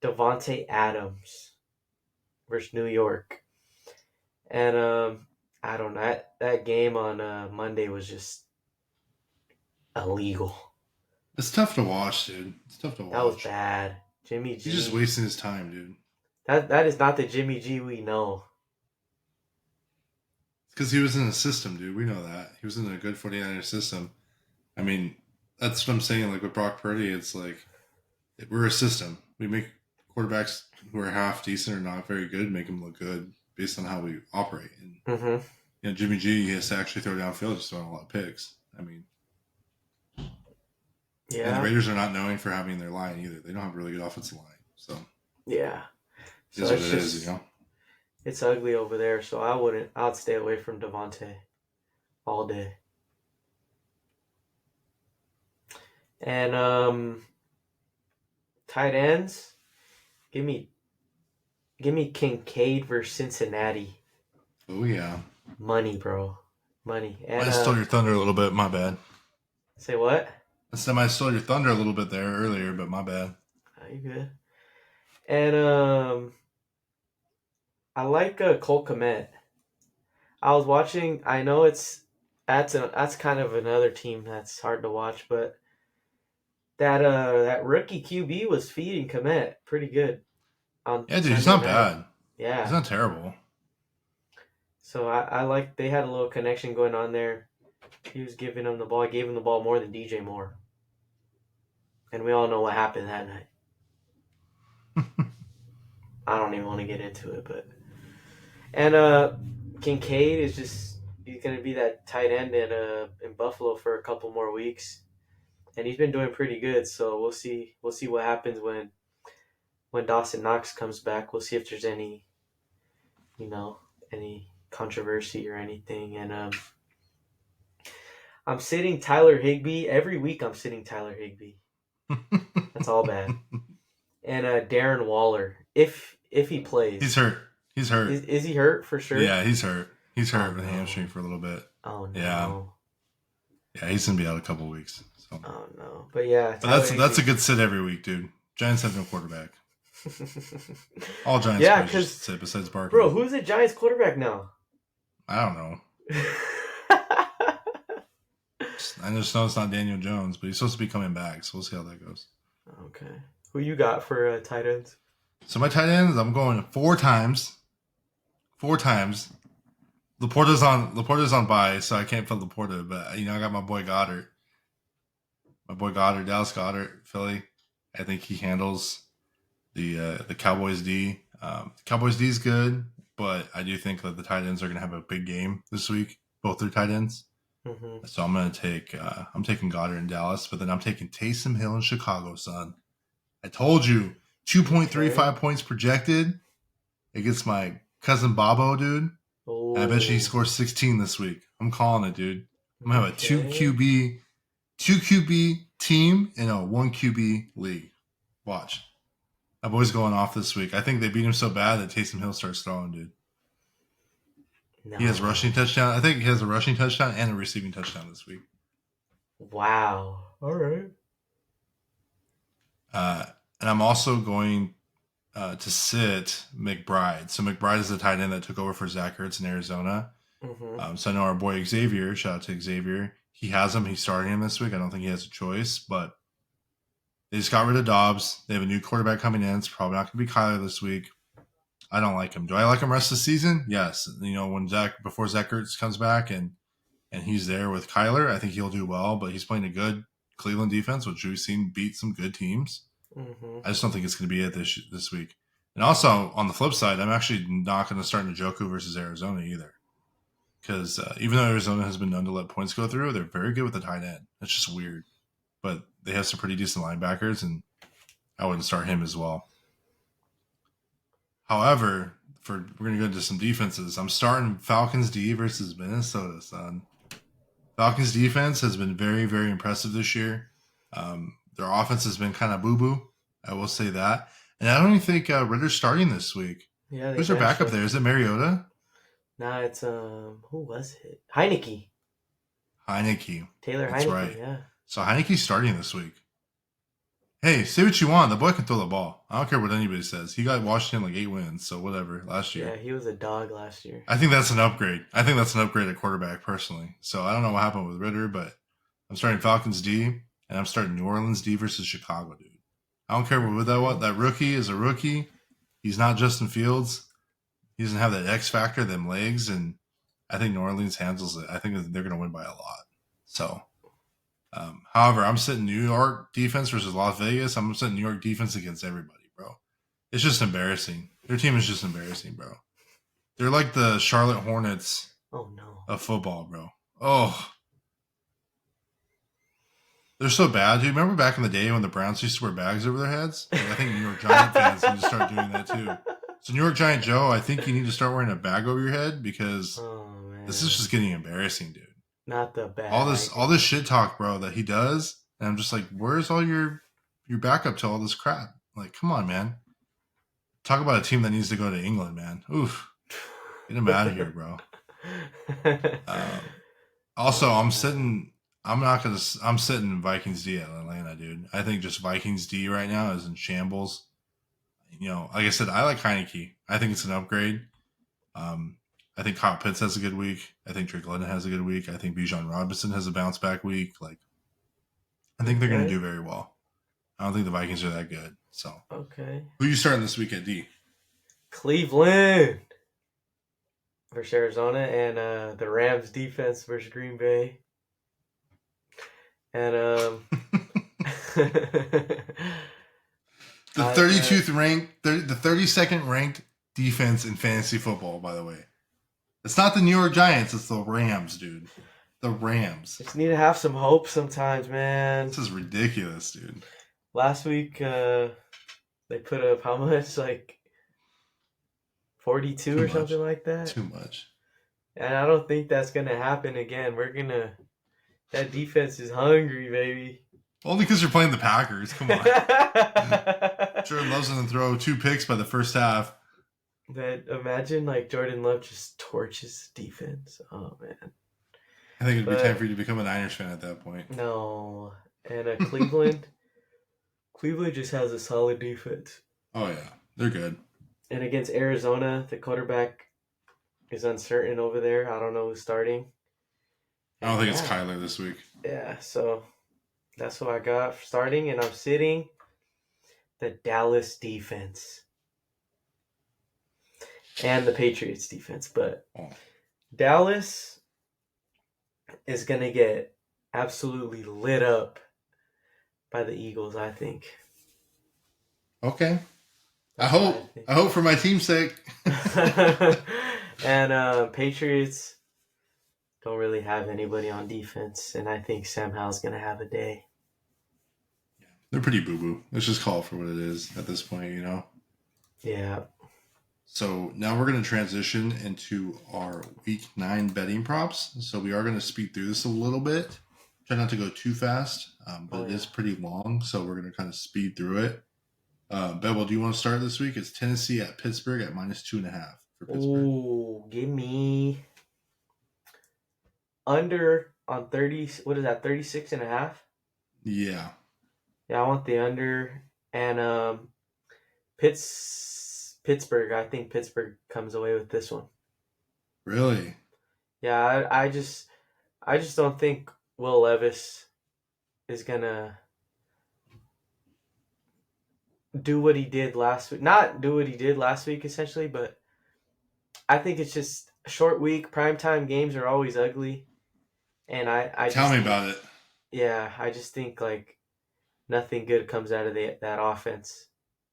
Devontae Adams versus New York. And I don't know. That game on Monday was just illegal. It's tough to watch, dude. It's tough to That was watch. bad. Jimmy He's just G. wasting his time, dude. That is not the Jimmy G we know. Because he was in a system, dude. We know that. He was in a good 49er system. I mean, that's what I'm saying. Like with Brock Purdy, it's like we're a system. We make quarterbacks who are half decent or not very good, make them look good based on how we operate. And Mm-hmm. Jimmy G has to actually throw downfield, just throwing a lot of picks. I mean, and the Yeah. Raiders are not known for having their line either. They don't have a really good offensive line, so Yeah. it So is what it's it is, just it's ugly over there. So I'd stay away from Devontae all day. And tight ends, give me give me Kincaid versus Cincinnati. Oh yeah, Money, bro. Money. And I stole your thunder a little bit. My bad. say what? I said I stole your thunder a little bit there earlier, but my bad. Are you good? And I like Cole Kmet. I was watching. I know that's kind of another team that's hard to watch, but that rookie QB was feeding Kmet pretty good on Yeah, dude, he's Sunday not night. bad. He's Yeah. not terrible. So I like they had a little connection going on there. He was giving him the ball. I gave him the ball more than DJ Moore, and we all know what happened that night. I don't even want to get into it, but and Kincaid is just he's gonna be that tight end in Buffalo for a couple more weeks, and he's been doing pretty good. So we'll see what happens when Dawson Knox comes back. We'll see if there's you know any controversy or anything. And I'm sitting Tyler Higbee every week. I'm sitting Tyler Higbee. That's all bad. And Darren Waller, if he He's plays, hurt. He's hurt. is he hurt for sure? Yeah, he's hurt. He's Oh hurt with a hamstring no! for a little bit. Oh Yeah, no! yeah, he's gonna be out a couple weeks. So, Oh no! But yeah, but Tyler that's a Higbee. good sit every week, dude. Giants have no quarterback. All Giants Yeah, players should because sit besides bro, Barkley. who's the Giants quarterback now? I don't know. I just know it's not Daniel Jones, but he's supposed to be coming back, so we'll see how that goes. Okay, who you got for tight ends? So my tight ends, I'm going four times. Four times. Laporta's on bye, so I can't put Laporta, but I got my boy Goddard. My boy Goddard, Dallas Goddard, Philly. I think he handles the Cowboys D. Cowboys D is good, but I do think that the tight ends are going to have a big game this week. Both their tight ends. Mm-hmm. So I'm taking Goddard in Dallas, but then I'm taking Taysom Hill in Chicago, son. I told you, Okay. 2.35 points projected against my cousin Bobo, dude. And I bet you he Oh. scores 16 this week. I'm calling it, dude. I'm gonna have a Okay. two QB team in a one QB league. Watch. My boy's going off this week. I think they beat him so bad that Taysom Hill starts throwing, dude. He has rushing No. touchdown. I think he has a rushing touchdown and a receiving touchdown this week. Wow. All right. And I'm also going to sit McBride. So McBride is the tight end that took over for Zach Ertz in Arizona. Mm-hmm. So I know our boy Xavier. Shout out to Xavier. He has him. He's starting him this week. I don't think he has a choice, but they just got rid of Dobbs. They have a new quarterback coming in. It's probably not going to be Kyler this week. I don't like him. Do I like him rest of the season? Yes. Before Zach Ertz comes back and and he's there with Kyler, I think he'll do well. But he's playing a good Cleveland defense, which we've seen beat some good teams. Mm-hmm. I just don't think it's going to be it this week. And also on the flip side, I'm actually not going to start Njoku versus Arizona either, because even though Arizona has been known to let points go through, they're very good with the tight end. It's just weird, but they have some pretty decent linebackers, and I wouldn't start him as well. However, we're going to go into some defenses. I'm starting Falcons D versus Minnesota, son. Falcons defense has been very, very impressive this year. Their offense has been kind of boo-boo. I will say that. And I don't even think Ritter's starting this week. Yeah, who's their backup there? Is it Mariota? Nah, it's who was it? Heineke. Taylor That's Heineke, right. Yeah. So Heineke's starting this week. Hey, say what you want. The boy can throw the ball. I don't care what anybody says. He got Washington like 8 wins, so whatever, last year. Yeah, he was a dog last year. I think that's an upgrade. I think that's an upgrade at quarterback, personally. So I don't know what happened with Ritter, but I'm starting Falcons D, and I'm starting New Orleans D versus Chicago, dude. I don't care what that was. That rookie is a rookie. He's not Justin Fields. He doesn't have that X factor, them legs, and I think New Orleans handles it. I think they're going to win by a lot. So, however, I'm sitting New York defense versus Las Vegas. I'm sitting New York defense against everybody, bro. It's just embarrassing. Their team is just embarrassing, bro. They're like the Charlotte Hornets of football, bro. Oh. They're so bad, dude. Remember back in the day when the Browns used to wear bags over their heads? Like, I think New York Giant fans need to start doing that too. So New York Giant Joe, I think you need to start wearing a bag over your head because this is just getting embarrassing, dude. Not the bag. All this shit talk, bro, that he does, and I'm just like, where's all your backup to all this crap? Like, come on, man. Talk about a team that needs to go to England, man. Oof. Get him out of here, bro. Also, I'm sitting Vikings D at Atlanta, dude. I think just Vikings D right now is in shambles. You know, like I said, I like Heineke. I think it's an upgrade. I think Kyle Pitts has a good week. I think Drake London has a good week. I think Bijan Robinson has a bounce back week. Like, I think they're going to do very well. I don't think the Vikings are that good. So, okay. Who you starting this week at D? Cleveland versus Arizona, and the Rams defense versus Green Bay. And the 32nd ranked defense in fantasy football, by the way. It's not the New York Giants, it's the Rams, dude. The Rams. Just need to have some hope sometimes, man. This is ridiculous, dude. Last week, they put up how much? Like 42 or something like that? Too much. And I don't think that's going to happen again. That defense is hungry, baby. Only because you're playing the Packers. Come on. Jordan Love's going to throw 2 picks by the first half. That imagine like Jordan Love just torches defense. Oh man. I think it'd be time for you to become a Niners fan at that point. No. And Cleveland just has a solid defense. Oh yeah. They're good. And against Arizona, the quarterback is uncertain over there. I don't know who's starting. I don't think it's Kyler this week. Yeah, so that's what I got for starting, and I'm sitting the Dallas defense. And the Patriots defense, but Dallas is going to get absolutely lit up by the Eagles, I think. Okay. I hope for my team's sake. And Patriots don't really have anybody on defense, and I think Sam Howell's going to have a day. They're pretty boo-boo. Let's just call it for what it is at this point, you know? Yeah. So now we're going to transition into our week 9 betting props. So we are going to speed through this a little bit. Try not to go too fast, but it is pretty long. So we're going to kind of speed through it. Bebo, do you want to start this week? It's Tennessee at Pittsburgh at -2.5 for Pittsburgh. Ooh, give me under on 30. What is that? 36.5? Yeah. Yeah, I want the under. And Pittsburgh. I think Pittsburgh comes away with this one. Really? Yeah, I just don't think Will Levis is gonna do what he did last week. Not do what he did last week, essentially, but I think it's just a short week. Primetime games are always ugly. And I Tell just me think, about it. yeah, I just think like nothing good comes out of that offense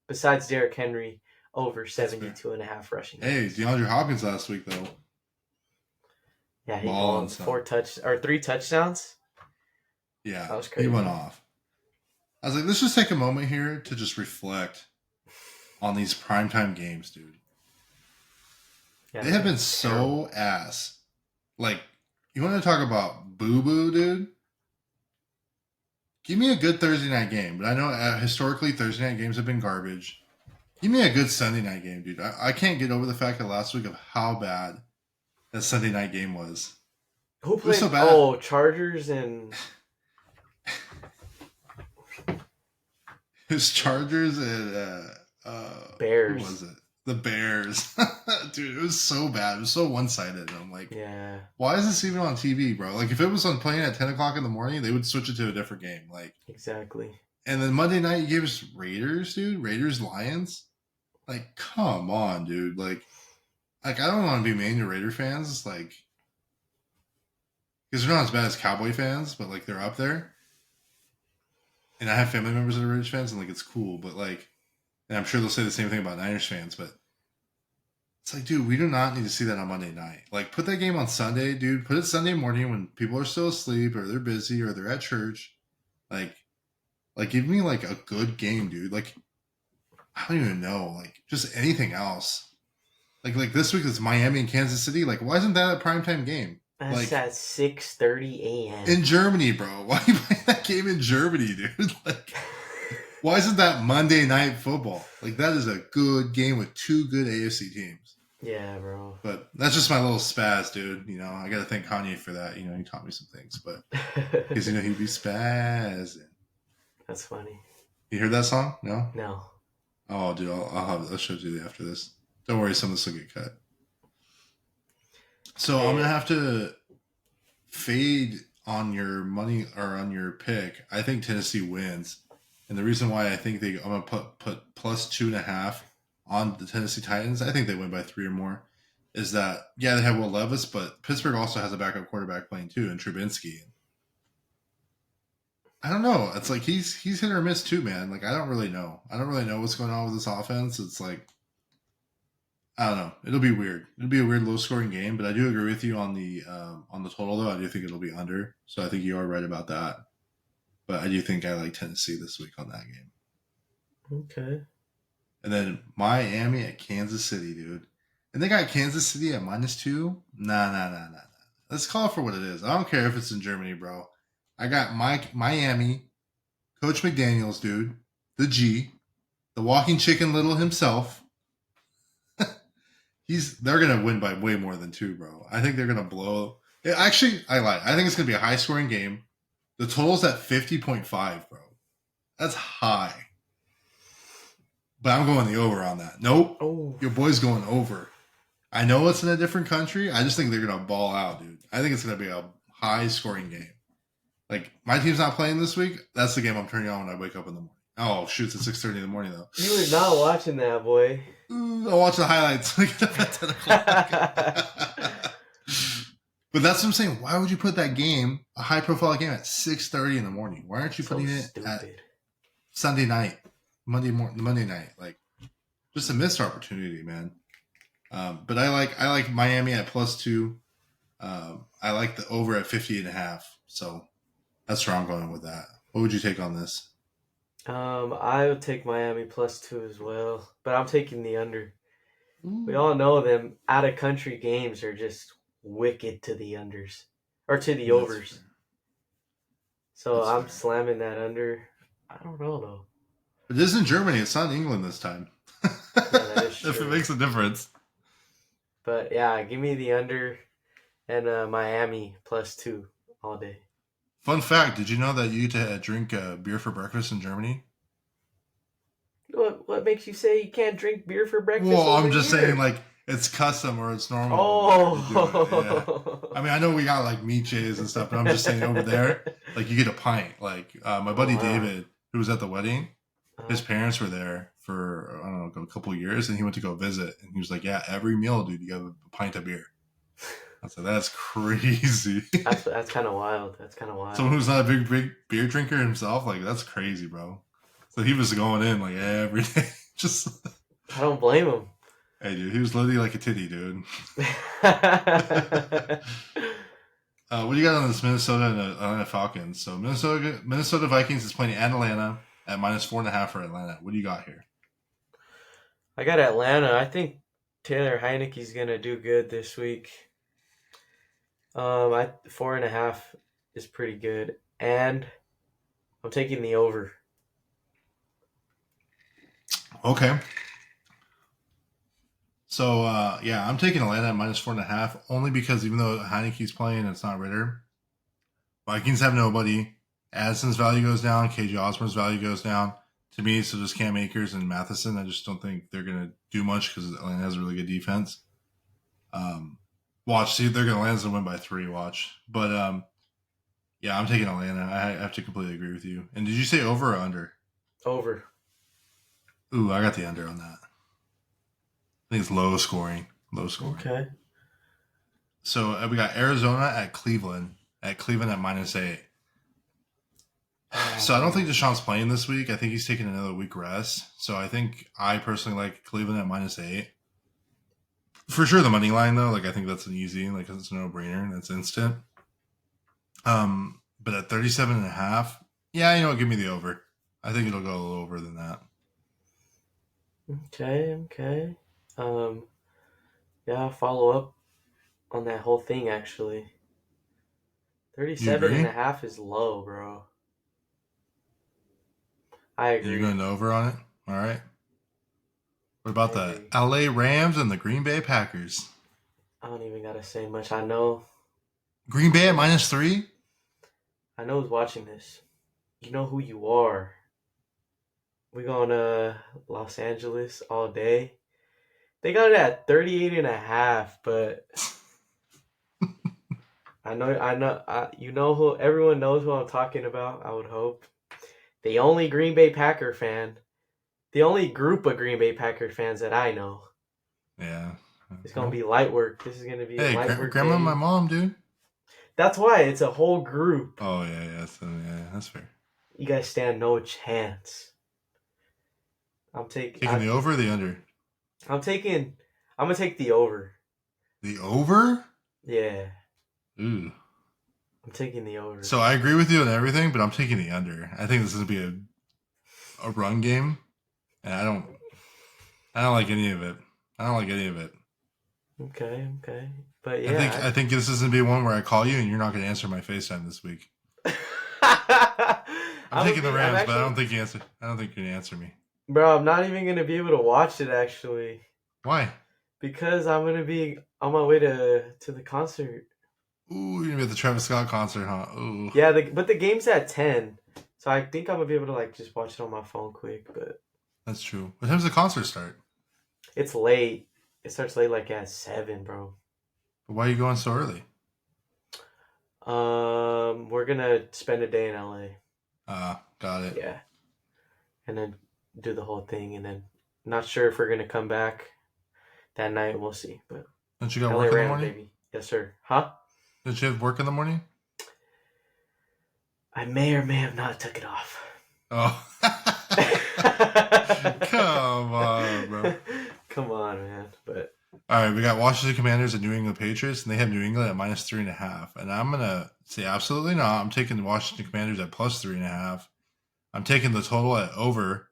besides Derrick Henry over That's fair. 72.5 rushing Hey, yards. DeAndre Hopkins last week though, Yeah, he balling balled some. 3 touchdowns. Yeah, That was he went crazy. off. I was like, let's just take a moment here to just reflect on these primetime games, dude. Yeah, They they've have been been terrible. so ass. Like, you want to talk about boo boo, dude? Give me a good Thursday night game. But I know historically Thursday night games have been garbage. Give me a good Sunday night game, dude. I can't get over the fact that last week of how bad that Sunday night game was. Who It was so played? bad. Oh, Chargers and It was Chargers and who was Bears. it? The Bears. Dude, it was so bad. It was so one sided. I'm like, Yeah, why is this even on TV, bro? Like, if it was on playing at 10 o'clock in the morning, they would switch it to a different game. Like, exactly. and then Monday night, you gave us Raiders, dude. Raiders, Lions. Like, come on, dude. Like I don't want to be mean to Raider fans. It's like, because they're not as bad as Cowboy fans, but like they're up there. And I have family members that are Raiders fans, and like it's cool. But like, and I'm sure they'll say the same thing about Niners fans. But it's like, dude, we do not need to see that on Monday night. Like, put that game on Sunday, dude. Put it Sunday morning when people are still asleep or they're busy or they're at church. Like, give me like a good game, dude. Like, I don't even know. Like, just anything else. Like this week it's Miami and Kansas City. Like, why isn't that a primetime game? That's Like at 6:30 in a.m. Germany, bro. Why are you playing that game in Germany, dude? Like, why isn't that Monday night football? Like, that is a good game with two good AFC teams. Yeah, bro. But that's just my little spaz, dude. You know, I got to thank Kanye for that. You know, he taught me some things, but because you know he'd be spazzing. That's funny. You heard that song? No. No. Oh, dude, I'll show you after this. Don't worry, some of this will get cut. So I'm gonna And have to fade on your money or on your pick. I think Tennessee wins, and the reason why I'm gonna put plus 2.5 on the Tennessee Titans. I think they win by 3 or more. Is that yeah they have Will Levis, but Pittsburgh also has a backup quarterback playing too, and Trubinsky. I don't know. It's like he's hit or miss too, man. Like I don't really know. I don't really know what's going on with this offense. It's like I don't know. It'll be weird. It'll be a weird low scoring game, but I do agree with you on the total though. I do think it'll be under. So I think you are right about that. But I do think I like Tennessee this week on that game. okay. And then Miami at Kansas City, dude. And they got Kansas City at -2. Nah. Let's call it for what it is. I don't care if it's in Germany, bro. I got Miami, Coach McDaniels, dude, the G, the walking chicken little himself. They're gonna win by way more than 2, bro. I think they're gonna blow. Yeah, actually, I lie. I think it's gonna be a high scoring game. The total's at 50.5, bro. That's high. But I'm going the over on that. Nope. Oh. Your boy's going over. I know it's in a different country. I just think they're gonna ball out, dude. I think it's gonna be a high scoring game. Like my team's not playing this week. That's the game I'm turning on when I wake up in the morning. Oh shoot, it's at 6:30 in the morning though. You were not watching that, boy. I'll watch the highlights. I get up at 10 o'clock. But that's what I'm saying. Why would you put that game, a high profile game, at 6:30 in the morning? Why aren't you So putting it at stupid. Sunday night, Monday night? Like just a missed opportunity, man. But I like Miami at +2. I like the over at 50.5. So that's where I'm going with that. What would you take on this? I would take Miami +2 as well, but I'm taking the under. We Ooh, all know them out of country games are just wicked to the unders or to the that's overs. fair. So That's I'm fair. slamming that under. I don't know though. But this is in Germany. It's not in England this time. Yeah, that is If it true. makes a difference. But yeah, give me the under and Miami +2 all day. Fun fact: did you know that you get to drink beer for breakfast in Germany? What makes you say you can't drink beer for breakfast Well, over I'm just saying, here? like it's custom or it's normal over there to do it. Yeah. I Oh. mean, I know we got like miches and stuff, but I'm just saying over there, like you get a pint. Like my Oh buddy wow. David, who was at the wedding, his Uh, parents were there for I don't know a couple of years, and he went to go visit, and he was like, "Yeah, every meal, dude, you have a pint of beer." I said, that's crazy. That's kind of wild. That's kind of Someone wild. who's not a big beer drinker himself, like that's crazy, bro. So he was going in like every day. Just I don't blame him. hey, dude, he was literally like a titty, dude. What do you got on this Minnesota and Atlanta Falcons? So Minnesota Vikings is playing at Atlanta at -4.5 for Atlanta. What do you got here? I got Atlanta. I think Taylor Heineke's gonna do good this week. 4.5 is pretty good, and I'm taking the over. Okay. So yeah, I'm taking Atlanta at -4.5 only because even though Heineke's playing, it's not Ritter. Vikings have nobody. Addison's value goes down. KJ Osborne's value goes down. To me, so just Cam Akers and Matheson. I just don't think they're going to do much because Atlanta has a really good defense. Watch, see, they're going to land and win by 3. Watch, but yeah, I'm taking Atlanta. I have to completely agree with you. And did you say over or under? Over. Ooh, I got the under on that. I think it's low scoring. Low scoring. Okay. So we got Arizona at Cleveland. At Cleveland at -8. So I don't think Deshaun's playing this week. I think he's taking another week rest. So I think I personally like Cleveland at -8. For sure, the money line though, like I think that's an easy, like it's a no-brainer. That's instant. But at 37.5, yeah, you know, give me the over. I think it'll go a little over than that. Okay. Yeah, I'll follow up on that whole thing actually. You 37 and agree? a half is low, bro. I You agree. going over on it? All right. What about I the agree. LA Rams and the Green Bay Packers? I don't even gotta say much. I know Green Bay at -3? who's watching this. You know who you are. We going to Los Angeles all day. They got it at 38 and a half, but you know who, everyone knows who I'm talking about, I would hope. The only Green Bay Packer fan, the only group of Green Bay Packer fans that I know. Yeah. It's going to be light work. This is going to be a Hey, light work grandma, my day. mom, dude. That's why it's a whole group. Oh yeah, yeah, that's fair. You guys stand no chance. I'm taking. Taking the over or the under? I'm taking. I'm gonna take the over. The over? Yeah, Ooh. I'm taking the over. So I agree with you on everything, but I'm taking the under. I think this is gonna be a run game, and I don't like any of it. I don't like any of it. Okay. But I think yeah. I think this is gonna be one where I call you and you're not gonna answer my FaceTime this week. I'm taking the Rams, but I don't think you answer. I don't think you're gonna answer me. Bro, I'm not even gonna be able to watch it actually Why? because I'm gonna be on my way to the concert. Ooh, you're gonna be at the Travis Scott concert, huh? Ooh. Yeah, but the game's at 10, so I think I'm gonna be able to like just watch it on my phone quick. But That's true. What time does the concert start? it's late. It starts late, like at 7, bro. But why are you going so early? We're gonna spend a day in LA. Got it. Yeah, and then do the whole thing, and then not sure if we're gonna come back that night. We'll see. But Don't you got LA work in the Rams, morning? baby. Yes, sir. Huh? Don't you have work in the morning? I may or may have not took it off. Oh. Come on, bro. Come on, man. But All right, we got Washington Commanders and New England Patriots, and they have New England at -3.5. And I'm gonna say absolutely not. I'm taking the Washington Commanders at +3.5. I'm taking the total at over,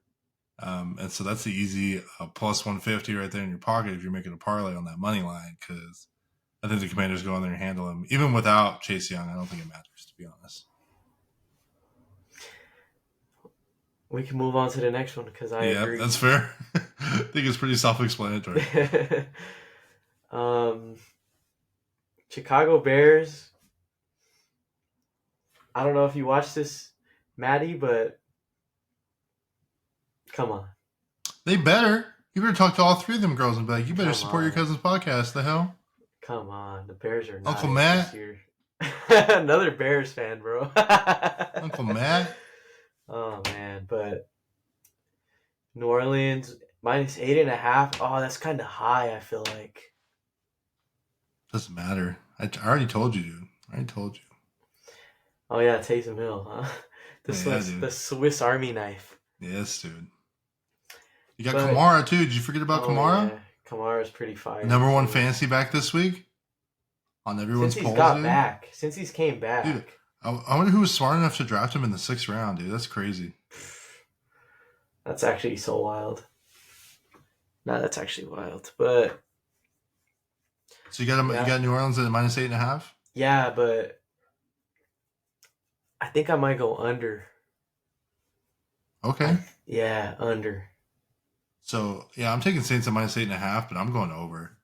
and so that's the easy +150 right there in your pocket if you're making a parlay on that money line. Because I think the Commanders go in there and handle them, even without Chase Young. I don't think it matters, to be honest. we can move on to the next one because I Yeah, agree. that's fair. I think it's pretty self-explanatory. Chicago Bears. I don't know if you watched this, Maddie, but come on. They better. You better talk to all 3 of them girls and be like, you better Come support your on. cousin's podcast. The hell? Come on. The Bears are not Uncle it Matt? this year. Another Bears fan, bro. Uncle Matt? Oh, man. But New Orleans, -8.5. Oh, that's kind of high, I feel like. Doesn't matter. I already told you, dude. I already told you. Oh yeah, Taysom Hill, huh? Yeah, The dude. Swiss Army knife. Yes, dude. You got But Kamara too. Did you forget about oh Kamara? yeah, Kamara's pretty fire Number one too. fantasy back this week on everyone's polls, dude. Since he's came Dude, back, I wonder who was smart enough to draft him in the 6th round, dude. That's crazy. that's actually so wild. No, that's actually wild. But So you got him. You yeah, got New Orleans at -8.5. yeah, but I think I might go under. Okay. Yeah, under. So yeah, I'm taking Saints at -8.5, but I'm going over.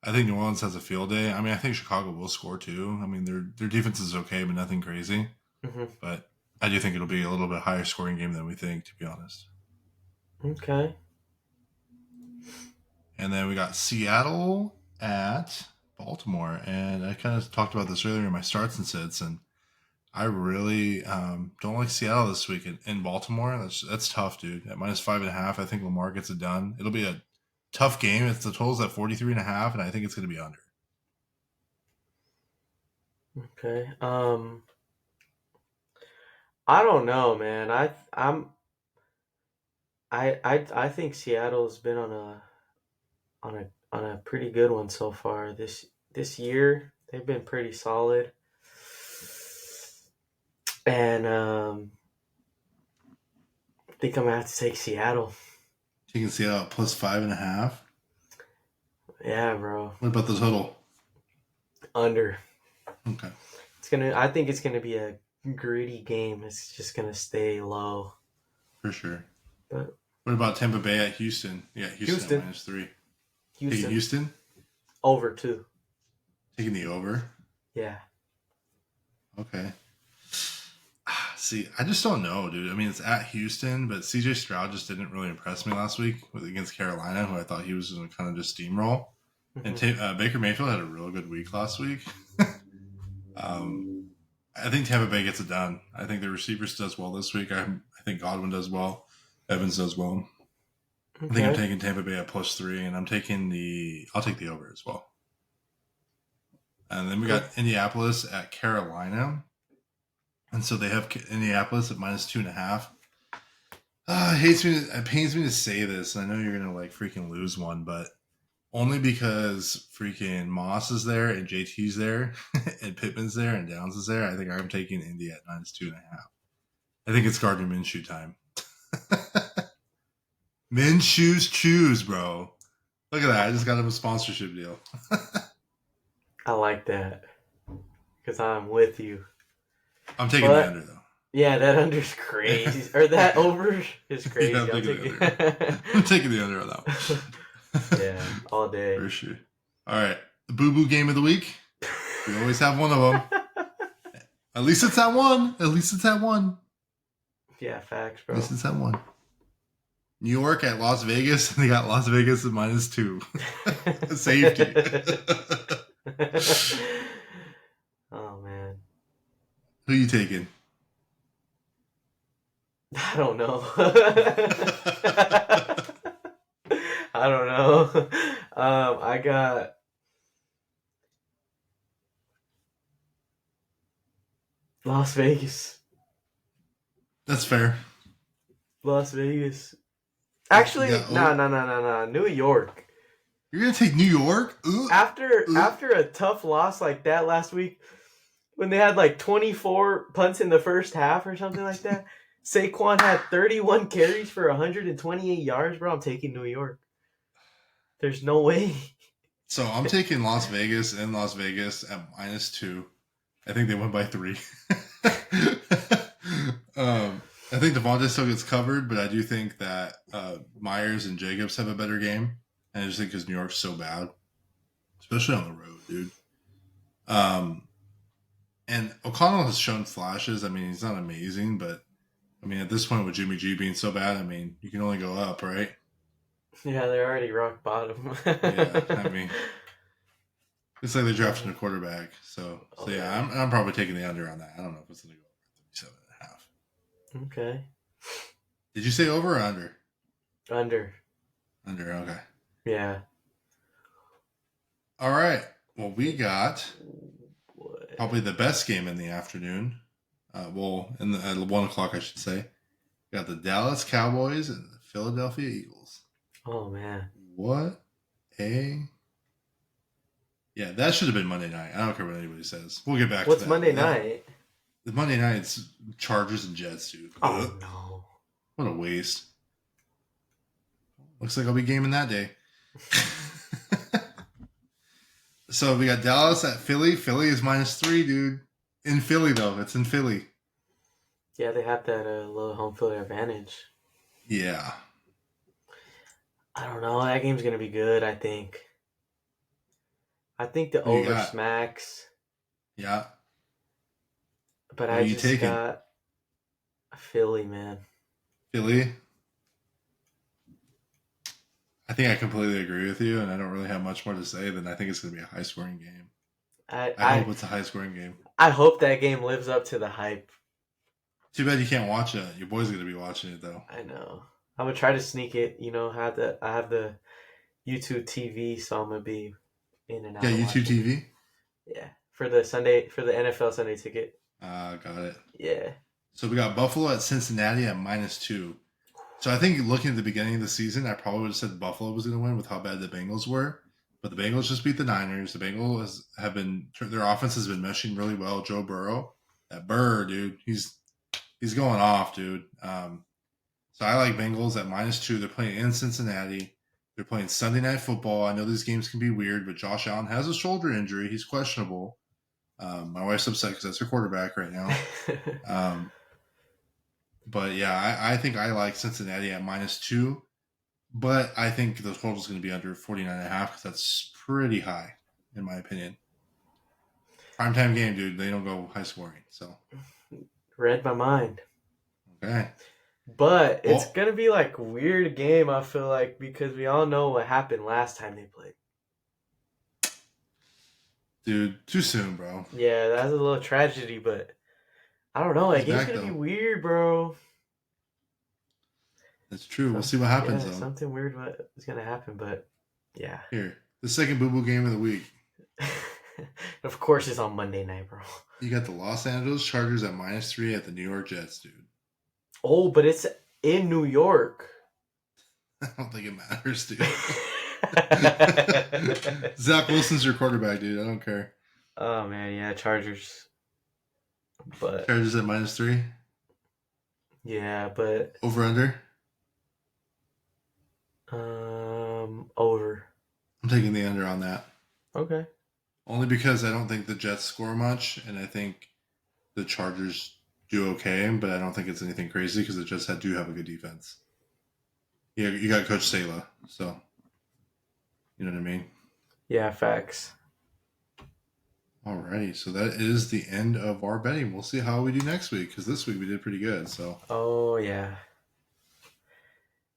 I think New Orleans has a field day. I mean, I think Chicago will score too. I mean, their defense is okay, but nothing crazy. Hmm. But I do think it'll be a little bit higher scoring game than we think, to be honest. Okay. And then we got Seattle at Baltimore, and I kind of talked about this earlier in my starts and sits, and I really don't like Seattle this week in Baltimore. That's tough, dude. At -5.5, I think Lamar gets it done. It'll be a tough game. It's the total's at 43.5, and I think it's going to be under. Okay. I don't know, man. I think Seattle's been on a pretty good one so far this year. They've been pretty solid, and I think I'm gonna have to take Seattle. You can see Seattle at +5.5. Yeah, bro. What about the total? Under. Okay, I think it's gonna be a gritty game. It's just gonna stay low. for sure. But What about Tampa Bay at Houston? Yeah, Houston at -3. Taking Houston Houston? over 2. Taking the over? Yeah. Okay. See, I just don't know, dude. I mean, it's at Houston, but CJ Stroud just didn't really impress me last week against Carolina, who I thought he was going to kind of just steamroll. And Baker Mayfield had a real good week last week. I think Tampa Bay gets it done. I think the receivers does well this week. I think Godwin does well. Evans does well. I think I'm taking Tampa Bay at +3, and I'll take the over as well. And then we got Indianapolis at Carolina. And so they have Indianapolis at -2.5. It pains me to say this. And I know you're gonna like freaking lose one, but only because freaking Moss is there and JT's there and Pittman's there and Downs is there. I think I'm taking Indy at -2.5. I think it's Gardner Minshew time. Minshew's choose, bro. Look at that. I just got him a sponsorship deal. I like that because I'm with you. I'm taking the under though. Yeah, that under's crazy. Or that over is crazy. Yeah, I'm taking the under on that one. Yeah, all day. For sure. All right. The boo-boo game of the week. We always have one of them. At least it's at one. Yeah, facts, bro. At least it's at one. New York at Las Vegas. They got Las Vegas at -2. Safety. Oh, man. Who you taking? I don't know. I don't know. I got Las Vegas. That's fair. Las Vegas. Actually, no. New York. You're gonna take New York? After a tough loss like that last week, when they had like 24 punts in the first half or something like that, Saquon had 31 carries for 128 yards, bro. I'm taking New York. There's no way. So I'm taking Las Vegas at -2. I think they win by 3. I think Devontae still gets covered, but I do think that Myers and Jacobs have a better game. And I just think because New York's so bad, especially on the road, dude. And O'Connell has shown flashes. I mean, he's not amazing, but I mean, at this point with Jimmy G being so bad, I mean, you can only go up, right? Yeah, they're already rock bottom. Yeah, I mean, it's like they're drafting a quarterback. So yeah, I'm probably taking the under on that. I don't know if it's going to go over 37.5. Okay. Did you say over or under? Under. Under, okay. Yeah. All right. Well, we got What? probably the best game in the afternoon. At 1 o'clock, I should say. We got the Dallas Cowboys and the Philadelphia Eagles. Oh man. What a Yeah, that should have been Monday night. I don't care what anybody says. We'll get back to What's that. Monday night? The Monday night's Chargers and Jets, dude. Oh Ugh. no. What a waste. Looks like I'll be gaming that day. So we got Dallas at Philly. Philly is -3, dude. In Philly, though. It's in Philly. Yeah, they have that little home field advantage. Yeah. I don't know. That game's gonna be good. I think. I think the Who you over got? smacks, Yeah. but Who I you just taking? got Philly, man. Philly? I think I completely agree with you, and I don't really have much more to say than I think it's going to be a high-scoring game. I hope I it's a high-scoring game. I hope that game lives up to the hype. Too bad you can't watch it. Your boy's going to be watching it, though. I know. I'm gonna try to sneak it. I have the YouTube TV, so I'm gonna be in and out. Yeah, of YouTube watching it. TV? Yeah, for the NFL Sunday ticket. Got it. Yeah. So we got Buffalo at Cincinnati at -2. So I think looking at the beginning of the season, I probably would have said Buffalo was going to win with how bad the Bengals were. But the Bengals just beat the Niners. The Bengals their offense has been meshing really well. Joe Burrow, that Burr dude, he's going off, dude. So I like Bengals at -2. They're playing in Cincinnati. They're playing Sunday Night Football. I know these games can be weird, but Josh Allen has a shoulder injury. He's questionable. My wife's upset because that's her quarterback right now. But yeah, I think I like Cincinnati at -2. But I think the total is going to be under 49.5 because that's pretty high, in my opinion. Primetime game, dude. They don't go high scoring. So Read my mind. okay. But it's gonna be like a weird game, I feel like, because we all know what happened last time they played. Dude, too soon, bro. Yeah, that's a little tragedy, but I don't know. That game's gonna be weird, bro. That's true. We'll see what happens, though. Something weird is gonna happen, but yeah. Here, the second boo-boo game of the week. Of course, it's on Monday night, bro. You got the Los Angeles Chargers at -3 at the New York Jets, dude. Oh, but it's in New York. I don't think it matters, dude. Zach Wilson's your quarterback, dude. I don't care. Oh man, yeah, Chargers. But Chargers at -3. Yeah, but over under. Over. I'm taking the under on that. Okay. Only because I don't think the Jets score much, and I think the Chargers do okay, but I don't think it's anything crazy because the Jets do have a good defense. Yeah, you got Coach Sala, so you know what I mean? Yeah, facts. Alrighty, so that is the end of our betting. We'll see how we do next week because this week we did pretty good. So. Oh yeah.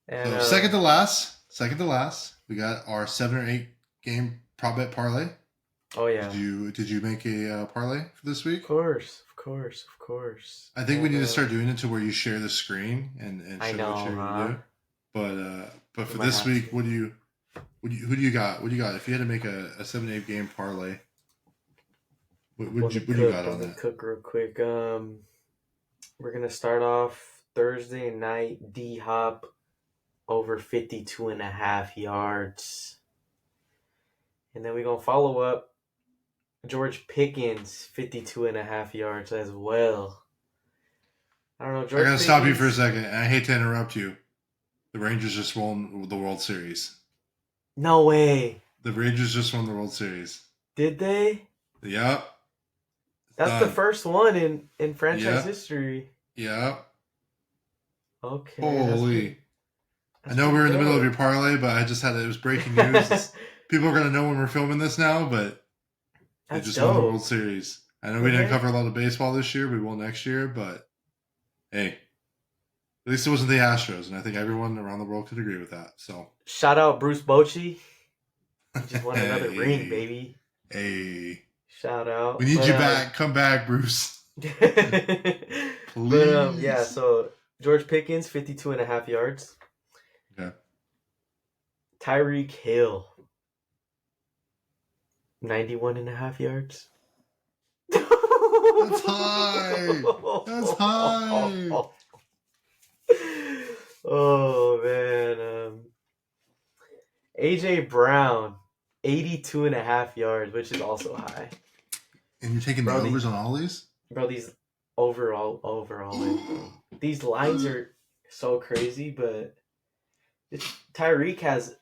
And, so second to last, we got our 7 or 8 game prop bet parlay. Oh yeah. Did you make a parlay for this week? Of course. I think we need to start doing it to where you share the screen and show what you're gonna do. But for this week, who do you got? What do you got? If you had to make a 7 8 game parlay, what do you got on that? Cook real quick. We're gonna start off Thursday night. D Hop over 52.5 yards, and then we're gonna follow up George Pickens 52.5 yards as well. I don't know. I gotta stop you for a second, and I hate to interrupt you. The Rangers just won the World Series. No way. The Rangers just won the World Series. Did they? Yep. That's the first one in franchise history. Yep. Okay. Holy. I know we're in the middle of your parlay, but I just it was breaking news. People are going to know when we're filming this now, but they just won the World Series. I know we didn't cover a lot of baseball this year. We will next year, but hey, at least it wasn't the Astros, and I think everyone around the world could agree with that. So shout out Bruce Bochy. He just won another ring, baby. Hey. Shout out. We need you back. Come back, Bruce. Please. But yeah, so George Pickens, 52.5 yards. Okay. Tyreek Hill, 91.5 yards. That's high. That's high. Oh man. AJ Brown, 82.5 yards, which is also high. And you're taking the Bro, overs on all these? Bro, these overall, bro. These lines are so crazy, but Tyreek has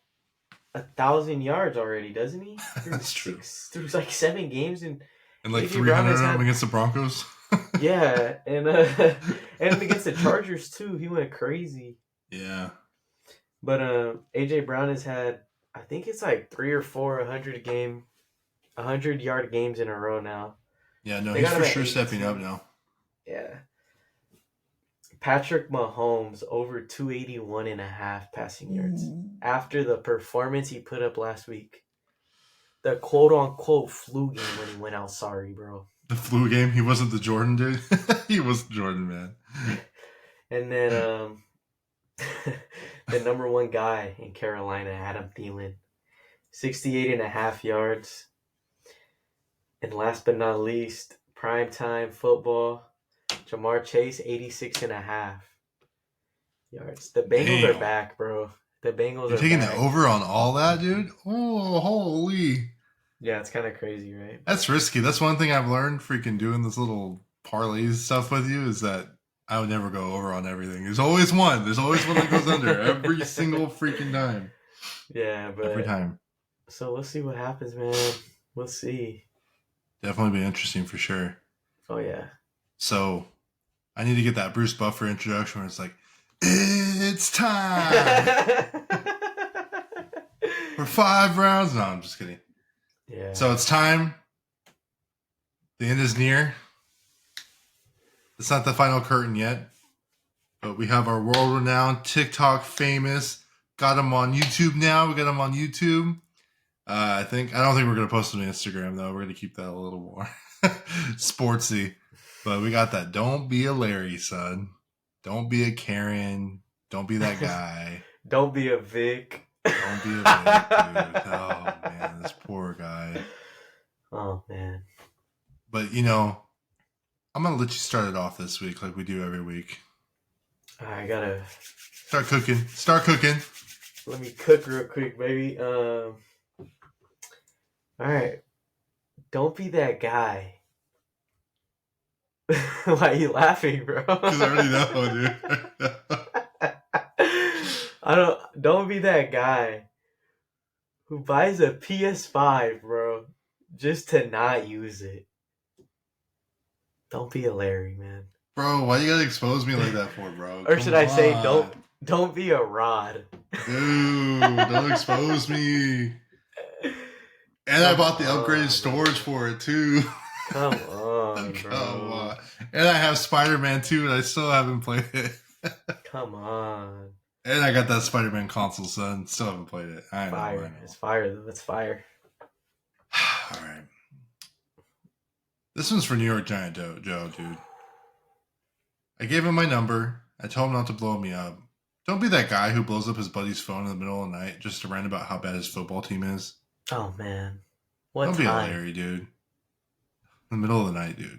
1,000 yards already, doesn't he? That's true. Through like 7 games, and like AJ Brown 300 of them against the Broncos. Yeah, and against the Chargers too, he went crazy. Yeah. But AJ Brown has had, I think it's like 3 or 4 100-yard games in a row now. Yeah, no, he's for sure stepping up now. Yeah. Patrick Mahomes over 281.5 passing yards after the performance he put up last week. The quote-unquote flu game when he went out. Sorry, bro. The flu game? He wasn't the Jordan dude? He was Jordan, man. And then the number one guy in Carolina, Adam Thielen, 68.5 yards. And last but not least, primetime football, Jamar Chase, 86.5 yards. The Bengals are back, bro. The Bengals You're taking the over on all that, dude? Oh, holy. Yeah, it's kind of crazy, right? That's risky. That's one thing I've learned freaking doing this little parlays stuff with you is that I would never go over on everything. There's always one. There's always one that goes under every single freaking time. Yeah, but every time. So we'll see what happens, man. We'll see. Definitely be interesting for sure. Oh, yeah. So I need to get that Bruce Buffer introduction where it's like, it's time for 5 rounds. No, I'm just kidding. Yeah. So it's time. The end is near. It's not the final curtain yet, but we have our world-renowned, TikTok famous. Got him on YouTube now. We got him on YouTube. I don't think we're gonna post him on Instagram though. We're gonna keep that a little more sportsy. But we got that. Don't be a Larry, son. Don't be a Karen. Don't be that guy. Don't be a Vic. Don't be a Vic, dude. Oh man, this poor guy. Oh man. But you know, I'm gonna let you start it off this week like we do every week. I gotta start cooking. Start cooking. Let me cook real quick, baby. All right. Don't be that guy. Why are you laughing, bro? Because I already know, dude. Don't be that guy who buys a PS5, bro, just to not use it. Don't be a Larry, man. Bro, why you gotta expose me like that for, bro? Or should I say, don't be a Rod. Dude, don't expose me. And I bought the upgraded storage for it too. Come on, Come bro. on. And I have Spider-Man 2 and I still haven't played it. Come on. And I got that Spider-Man console, son. Still haven't played it. I know. It's fire, though. It's fire. All right. This one's for New York Giant Joe, dude. I gave him my number. I told him not to blow me up. Don't be that guy who blows up his buddy's phone in the middle of the night just to rant about how bad his football team is. Oh, man. Don't be a Larry, dude. In the middle of the night, dude.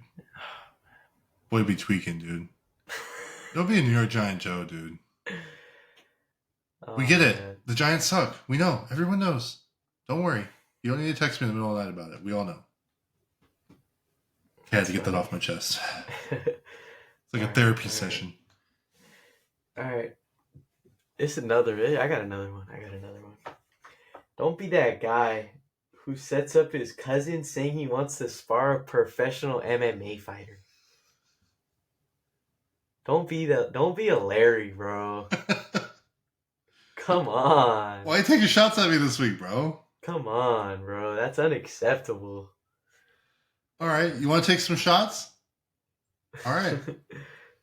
Boy be tweaking, dude. Don't be a New York Giant Joe, dude. We get it. Man. The Giants suck. We know. Everyone knows. Don't worry. You don't need to text me in the middle of the night about it. We all know. I had to get that off my chest. It's like a therapy session. All right. I got another one. Don't be that guy who sets up his cousin saying he wants to spar a professional MMA fighter. Don't be a Larry, bro. Come on. Why are you taking shots at me this week, bro? Come on, bro. That's unacceptable. All right. You want to take some shots? All right.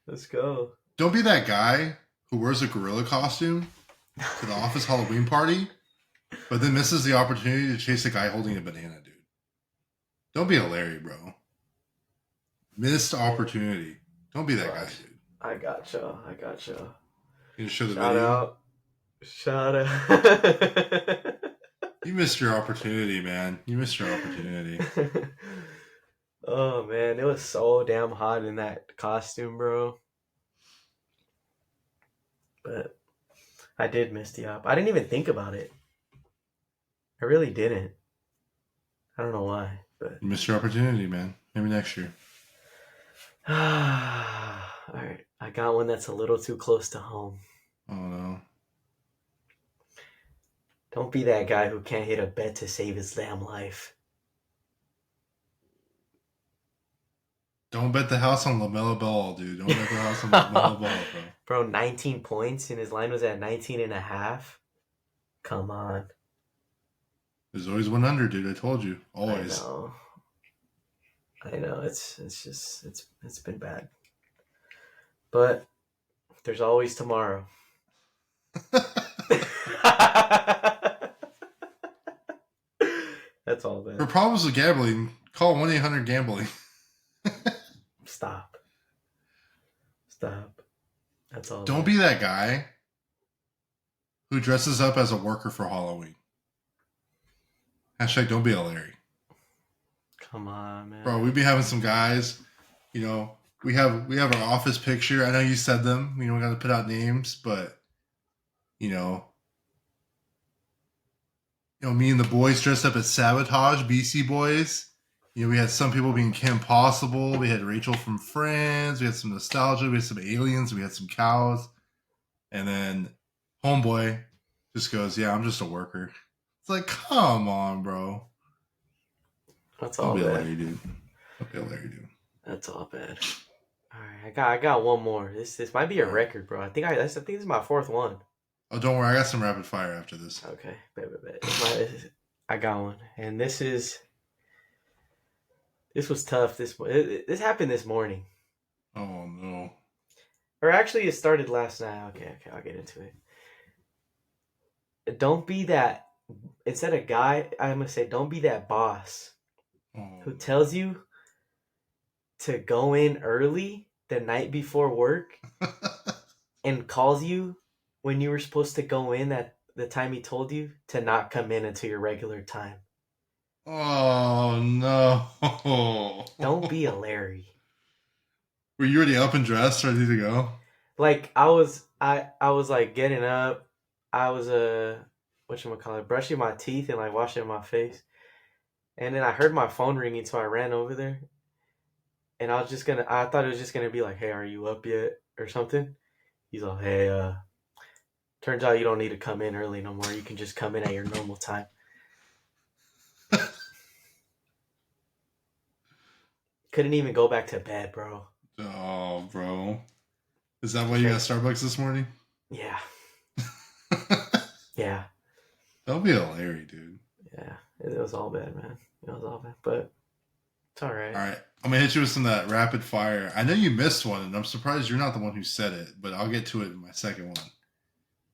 Let's go. Don't be that guy who wears a gorilla costume to the office Halloween party, but then misses the opportunity to chase a guy holding a banana, dude. Don't be a Larry, bro. Missed opportunity. Don't be that guy, dude. I gotcha. You show the video? Shout out. You missed your opportunity, man. You missed your opportunity. Oh man, it was so damn hot in that costume, bro. But I did miss the op. I didn't even think about it. I really didn't. I don't know why, but You missed your opportunity, man. Maybe next year. all right. I got one that's a little too close to home. Oh no. Don't be that guy who can't hit a bet to save his damn life. Don't bet the house on LaMelo Ball, dude. Don't bet the house on LaMelo Ball, bro. Bro, 19 points and his line was at 19 and a half. Come on. There's always one under, dude. I told you. Always. I know. It's been bad. But there's always tomorrow. That's all, man. For problems with gambling, call 1-800-GAMBLING. Stop. That's all. Don't be that guy who dresses up as a worker for Halloween. Hashtag don't be a Larry. Come on, man. Bro, we be having some guys, you know, we have our office picture. I know you said them. We got to put out names, but you know, me and the boys dressed up as Sabotage, BC Boys. We had some people being Kim Possible. We had Rachel from Friends. We had some nostalgia. We had some aliens. We had some cows. And then Homeboy just goes, yeah, I'm just a worker. It's like, come on, bro. That's all bad. Larry, dude. Don't be a Larry, dude. That's all bad. All right, I got one more. This might be a record, bro. I think this is my fourth one. Oh, don't worry. I got some rapid fire after this. Okay, bet. I got one, and this was tough. This happened this morning. Oh no. Or actually, it started last night. Okay, I'll get into it. Don't be that. Instead of guy, I'm gonna say don't be that boss who tells you to go in early the night before work and calls you when you were supposed to go in at the time he told you to not come in until your regular time. Oh no. Don't be a Larry. Were you already up and dressed, ready to go? Like I was like getting up. I was brushing my teeth and like washing my face. And then I heard my phone ringing, so I ran over there. And I thought it was just gonna be like, hey, are you up yet? Or something. He's like, hey, turns out you don't need to come in early no more. You can just come in at your normal time. Couldn't even go back to bed, bro. Oh, bro. Is that why you got Starbucks this morning? Yeah. Yeah. Don't be a Larry, dude. Yeah. It was all bad, man. It was all bad. But it's all right. All right. I'm going to hit you with some of that rapid fire. I know you missed one, and I'm surprised you're not the one who said it, but I'll get to it in my second one.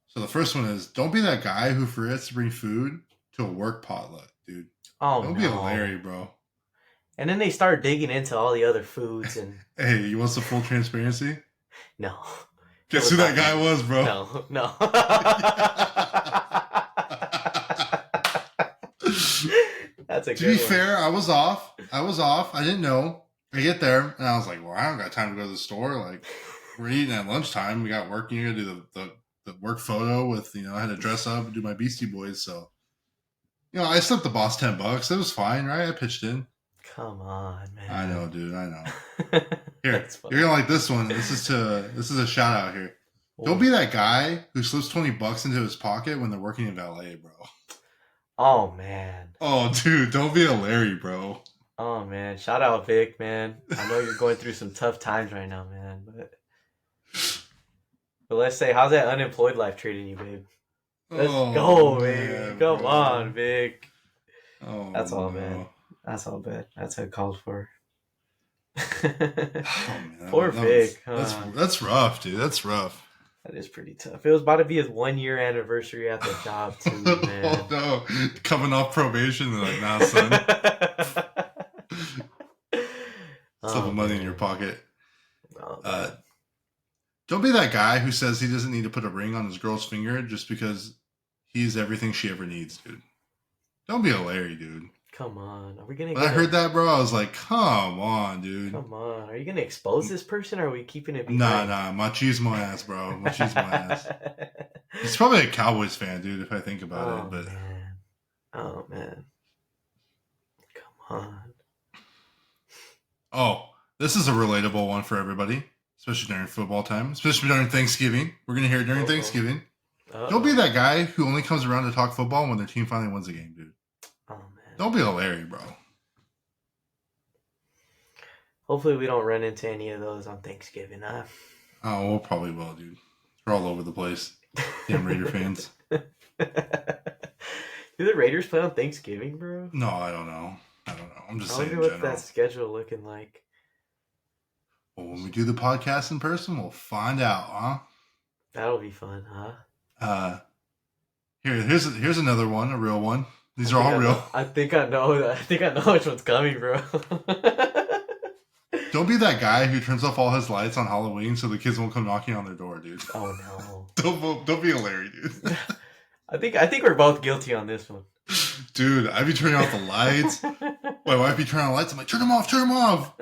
So the first one is, don't be that guy who forgets to bring food to a work potluck, dude. Oh, don't be a Larry, bro. And then they start digging into all the other foods and... Hey, you want some full transparency? No. Guess who that guy was, bro? No. That's a good one. To be fair, I was off. I didn't know. I get there, and I was like, well, I don't got time to go to the store. Like, we're eating at lunchtime. We got work. You got to do the work photo with, I had to dress up and do my Beastie Boys. So, I slipped the boss $10. It was fine, right? I pitched in. Come on, man. I know, dude. I know. Here, you're gonna like this one. This is a shout out here. Don't be that guy who slips $20 into his pocket when they're working in valet, bro. Oh man. Oh, dude, don't be a Larry, bro. Oh man, shout out Vic, man. I know you're going through some tough times right now, man. But let's say, how's that unemployed life treating you, babe? Let's go, baby. Come on, Vic. Oh, that's all, man. That's all bad. That's what it calls for. Poor Vic. That's rough, dude. That's rough. That is pretty tough. It was about to be his 1 year anniversary at the job too, man. Oh no, coming off probation, they're like, nah, son. Slip money in your pocket. Oh, don't be that guy who says he doesn't need to put a ring on his girl's finger just because he's everything she ever needs, dude. Don't be a Larry, dude. Come on. Are we gonna When I get heard that, bro, I was like, come on, dude. Come on. Are you gonna expose this person or are we keeping it Nah, behind? machismo ass, bro. Machismo ass. He's probably a Cowboys fan, dude, if I think about Oh it, but man. Oh man. Come on. oh, this is a relatable one for everybody, especially during football time, especially during Thanksgiving. We're gonna hear it during Uh-oh. Thanksgiving. Don't be Uh-oh. that guy who only comes around to talk football when their team finally wins a game, dude. Oh man. Don't be a Larry, bro. Hopefully we don't run into any of those on Thanksgiving, huh? Oh, we'll probably will, dude. We're all over the place. Damn Raider fans. Do the Raiders play on Thanksgiving, bro? No, I don't know. I'm just I saying wonder in what general. that schedule looking like. Well, when we do the podcast in person, we'll find out, huh? That'll be fun, huh? Here's another one, a real one. These are all real. I think I know which one's coming, bro. Don't be that guy who turns off all his lights on Halloween so the kids won't come knocking on their door, dude. Oh no. Don't be a Larry, dude. I think we're both guilty on this one. Dude, I'd be turning off the lights. My wife be turning on the lights. I'm like, turn them off.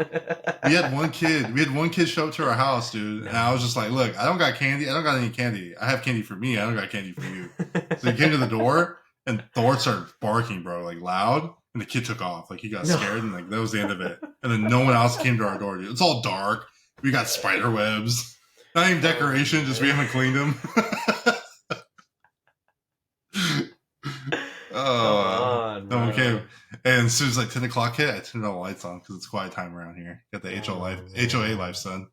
We had one kid show up to our house, dude. And I was just like, look, I don't got candy. I don't got any candy. I have candy for me. I don't got candy for you. So he came to the door and Thor started barking, bro, like loud. And the kid took off. Like he got scared and like that was the end of it. And then no one else came to our door, dude. It's all dark. We got spider webs. Not even decoration, just we haven't cleaned them. Come on, bro. Okay. And as soon as like 10 o'clock hit, I turned all the lights on because it's quiet time around here. Got the HOA life, son.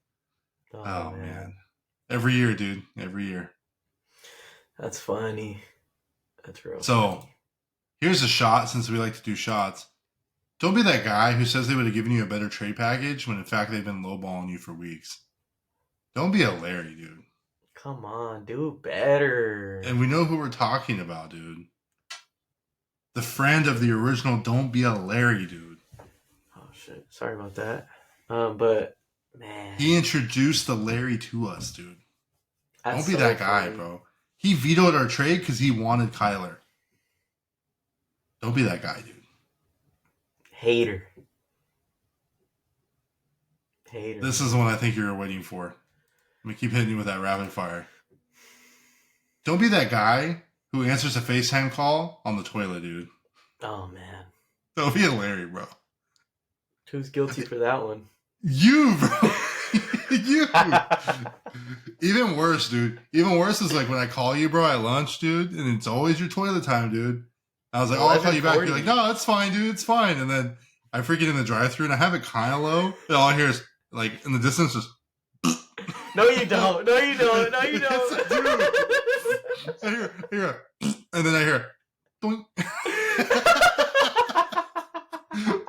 Oh man. Every year, dude. Every year. That's funny. That's real. So funny. Here's a shot since we like to do shots. Don't be that guy who says they would have given you a better trade package when in fact they've been lowballing you for weeks. Don't be a Larry, dude. Come on, do better. And we know who we're talking about, dude. The friend of the original Don't Be a Larry, dude. Oh shit. Sorry about that. But man. He introduced the Larry to us, dude. Don't be so that guy, funny. bro. He vetoed our trade because he wanted Kyler. Don't be that guy, dude. Hater. This is the one I think you were waiting for. I'm going to keep hitting you with that rapid fire. Don't be that guy who answers a FaceTime call on the toilet, dude. Oh, man. Don't be a Larry, bro. Who's guilty for that one? You, bro. You. Even worse, dude. Even worse is like when I call you, bro, at lunch, dude, and it's always your toilet time, dude. I was like, oh, I'll call you back. You're like, no, it's fine, dude. It's fine. And then I freaking in the drive-thru and I have it kind of low. And all I hear is, like, in the distance, just. No, you don't. No, you don't. No, you don't. I hear, and then I hear, doink.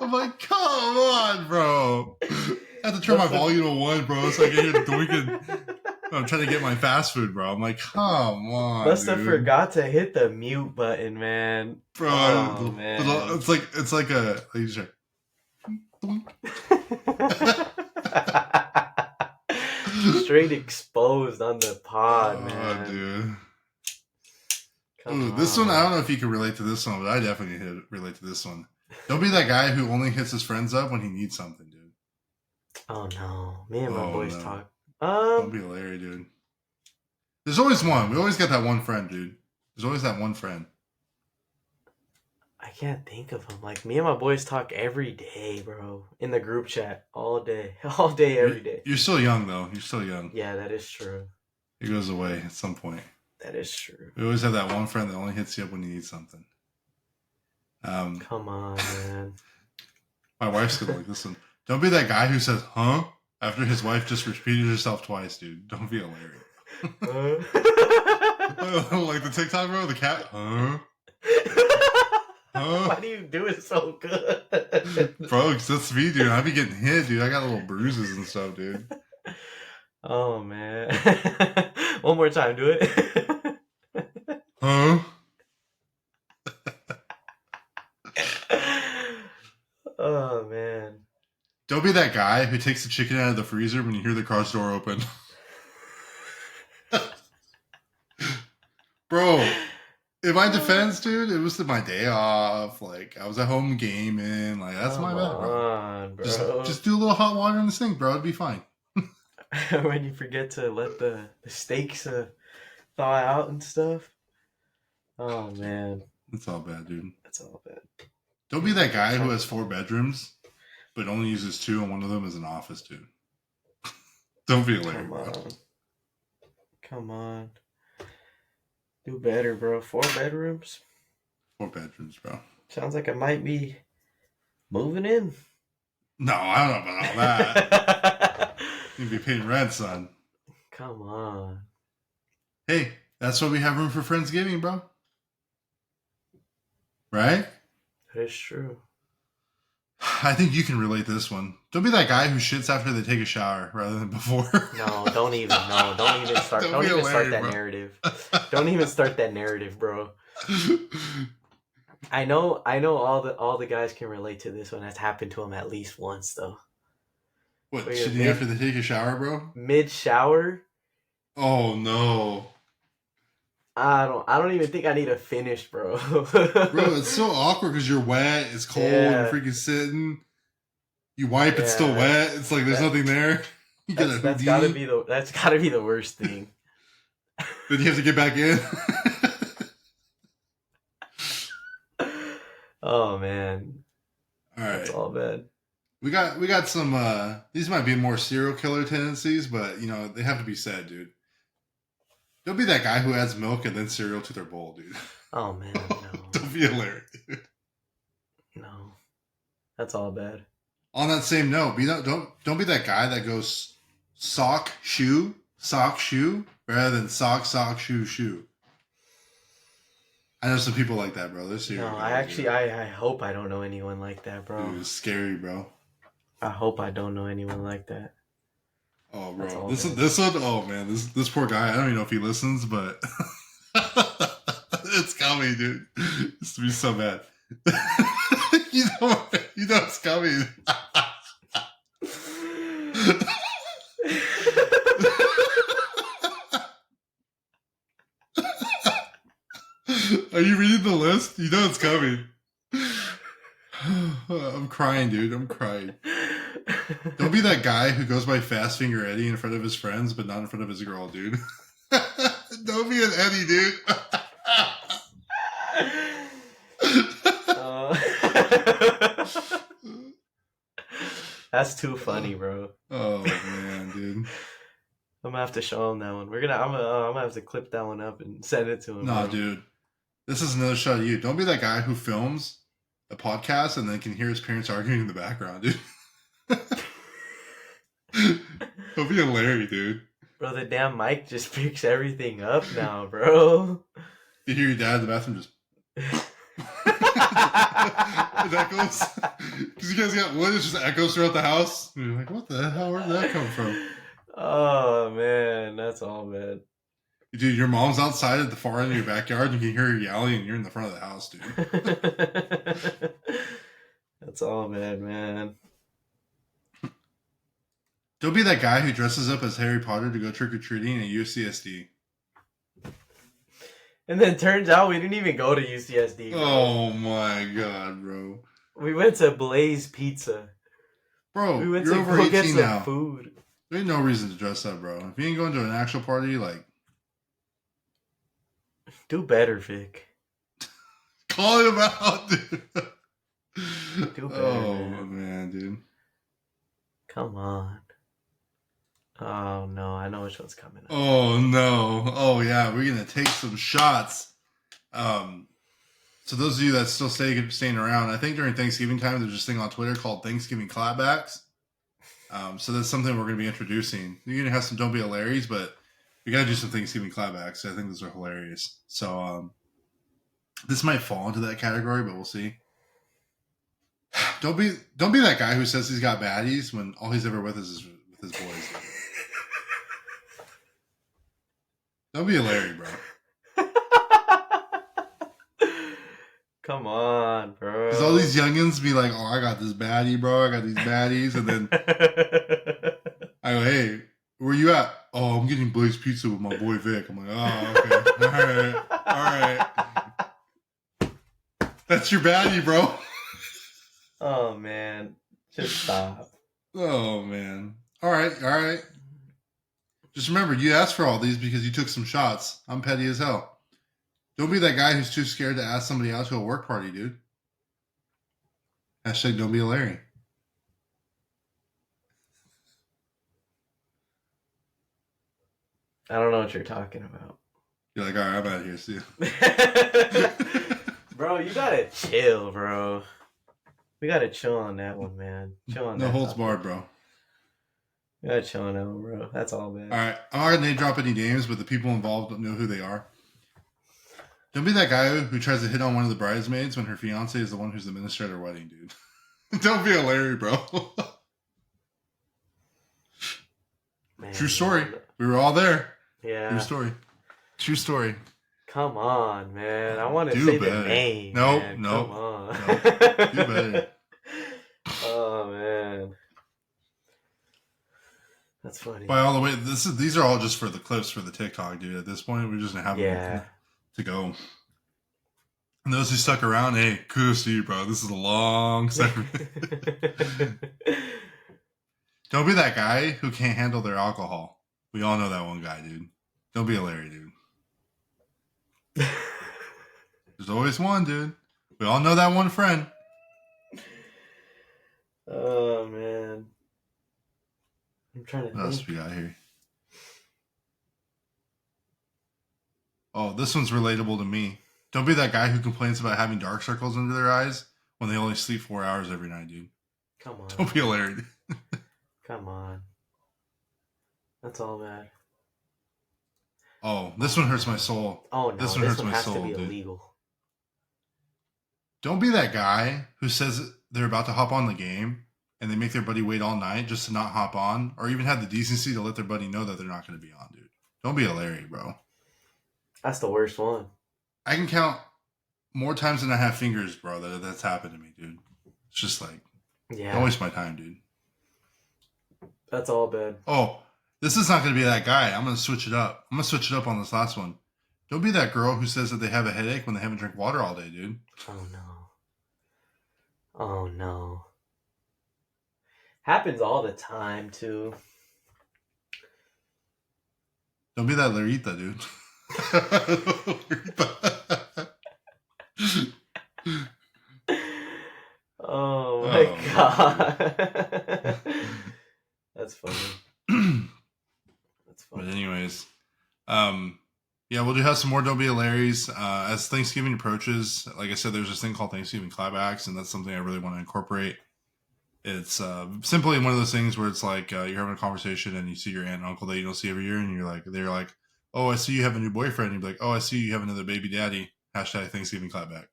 I'm like, come on, bro. I have to turn my volume to 1, bro, so I can hear the doinking. I'm trying to get my fast food, bro. I'm like, come on, Must have forgot to hit the mute button, man. Bro, oh, man. It's like a. Like you say, Straight exposed on the pod, man. Dude. Come This on. one, I don't know if you can relate to this one, but I definitely relate to this one. Don't be that guy who only hits his friends up when he needs something, dude. Oh no, me and my boys talk. Don't be Larry, dude. There's always one. We always got that one friend, dude. There's always that one friend. I can't think of him. Like, me and my boys talk every day, bro. In the group chat. All day, every day. You're still young, though. You're still young. Yeah, that is true. It goes away at some point. That is true. We always have that one friend that only hits you up when you need something. Come on, man. My wife's gonna like this one. Don't be that guy who says, huh? After his wife just repeated herself twice, dude. Don't be a Larry. Like the TikTok, bro, the cat, huh? Why do you do it so good? Bro, cause that's me, dude. I be getting hit, dude. I got little bruises and stuff, dude. Oh, man. One more time, do it. Huh? Oh, man. Don't be that guy who takes the chicken out of the freezer when you hear the car's door open. Bro, In my defense, dude, it was my day off. Like, I was at home gaming. Like, that's my Come bad, bro. on, bro. Just do a little hot water in the sink, bro. It'd be fine. When you forget to let the steaks thaw out and stuff. Oh man, It's all bad, dude. that's all bad. Don't be that guy who has 4 bedrooms, but only uses 2, and one of them is an office, dude. Don't be a Larry, bro. Come on. Do better, bro. 4 bedrooms? 4 bedrooms, bro. Sounds like I might be moving in. No, I don't know about all that. You'd be paying rent, son. Come on. Hey, that's why we have room for Friendsgiving, bro. Right? That is true. I think you can relate to this one. Don't be that guy who shits after they take a shower rather than before. No, don't even start. Don't even start that narrative. Don't even start that narrative, bro. I know all the guys can relate to this one. That's happened to them at least once though. What, shitting after they take a shower, bro? Mid shower? Oh no. I don't even think I need to finish, bro. Bro, it's so awkward because you're wet, it's cold, you're freaking sitting. You wipe, it's still wet. It's like there's nothing there. You that's gotta be the worst thing. Then you have to get back in. Oh man. Alright. That's all bad. We got some these might be more serial killer tendencies, but you know, they have to be said, dude. Don't be that guy who adds milk and then cereal to their bowl, dude. Oh man, no. Don't be a Larry, dude. No. That's all bad. On that same note, don't be that guy that goes sock, shoe, rather than sock, shoe. I know some people like that, bro. They're serious. No, I hope I don't know anyone like that, bro. Dude, it's scary, bro. I hope I don't know anyone like that. Oh, bro. This one, oh man, this poor guy, I don't even know if he listens, but it's coming, dude. It's to be so bad. you know it's coming. Are you reading the list? You know it's coming. I'm crying, dude. I'm crying. Don't be that guy who goes by Fast Finger Eddie in front of his friends, but not in front of his girl, dude. Don't be an Eddie, dude. That's too funny, bro. Oh man, dude. I'm gonna have to show him that one. I'm gonna have to clip that one up and send it to him. Nah, bro. dude. This is another shot of you. Don't be that guy who films a podcast and then can hear his parents arguing in the background, dude. Don't be a Larry, dude. Bro, the damn mic just picks everything up now, bro. You hear your dad in the bathroom just... It echoes. Because you guys got wood, it just echoes throughout the house. And you're like, what the hell? Where did that come from? Oh, man. That's all bad. Dude, your mom's outside at the far end of your backyard. And you can hear her yelling, and you're in the front of the house, dude. That's all bad, man. Don't be that guy who dresses up as Harry Potter to go trick-or-treating at UCSD. And then turns out we didn't even go to UCSD. Bro. Oh my god, bro. We went to Blaze Pizza. Bro, we went you're to over go 18 get some now. food. There ain't no reason to dress up, bro. If you ain't going to an actual party, like... Do better, Vic. Call him out, dude. Do better, oh, man, dude. Come on. Oh, no. I know which one's coming up. Oh, no. Oh, yeah. We're going to take some shots. So those of you that still staying around, I think during Thanksgiving time, there's this thing on Twitter called Thanksgiving clapbacks. So that's something we're going to be introducing. You're going to have some Don't Be a Larry's, but we got to do some Thanksgiving clapbacks. I think those are hilarious. So this might fall into that category, but we'll see. Don't be that guy who says he's got baddies when all he's ever with is with his boys. Don't be a Larry, bro. Come on, bro. Because all these youngins be like, oh, I got this baddie, bro. I got these baddies. And then I go, hey, where you at? Oh, I'm getting Blaze Pizza with my boy Vic. I'm like, oh, okay. All right. That's your baddie, bro. Oh man, just stop. Oh man. All right. Just remember, you asked for all these because you took some shots. I'm petty as hell. Don't be that guy who's too scared to ask somebody out to a work party, dude. Hashtag don't be a Larry. I don't know what you're talking about. You're like, all right, I'm out of here. See you. Bro, you gotta chill, bro. We gotta chill on that one, man. Chill on No that. holds barred, bro. We gotta chill on that one, bro. That's all, man. All right. I'm not going to name drop any names, but the people involved don't know who they are. Don't be that guy who tries to hit on one of the bridesmaids when her fiance is the one who's administrated her wedding, dude. Don't be a Larry, bro. Man, True story. We were all there. Yeah. True story. Come on, man. I want to Do say better. the name. No. Come on. No. Do better. Oh man. That's funny. By all the way, these are all just for the clips for the TikTok, dude. At this point, we're just gonna have them to go. And those who stuck around, hey, kudos to you, bro. This is a long segment. Don't be that guy who can't handle their alcohol. We all know that one guy, dude. Don't be a Larry, dude. There's always one, dude. We all know that one friend. Oh man. I'm trying to What else we got here? Oh, this one's relatable to me. Don't be that guy who complains about having dark circles under their eyes when they only sleep 4 hours every night, dude. Come on. Don't be a Larry. Come on. That's all bad. Oh, this one hurts my soul. Oh no, this one hurts my has soul, to be dude. illegal. Don't be that guy who says they're about to hop on the game and they make their buddy wait all night just to not hop on, or even have the decency to let their buddy know that they're not going to be on, dude. Don't be a Larry, bro. That's the worst one. I can count more times than I have fingers, bro, that's happened to me, dude. It's just like, don't waste my time, dude. That's all bad. Oh, this is not going to be that guy. I'm going to switch it up. I'm going to switch it up on this last one. Don't be that girl who says that they have a headache when they haven't drank water all day, dude. Oh no. Oh no. Happens all the time, too. Don't be that Larita, dude. Oh my god. That's funny. That's funny. But anyways, yeah, we'll have some more Don't Be a Larry's as Thanksgiving approaches. Like I said, there's this thing called Thanksgiving clapbacks, and that's something I really want to incorporate. It's simply one of those things where it's like you're having a conversation and you see your aunt and uncle that you don't see every year, and they're like, "Oh, I see you have a new boyfriend." And you're like, "Oh, I see you have another baby daddy." Hashtag Thanksgiving clapback.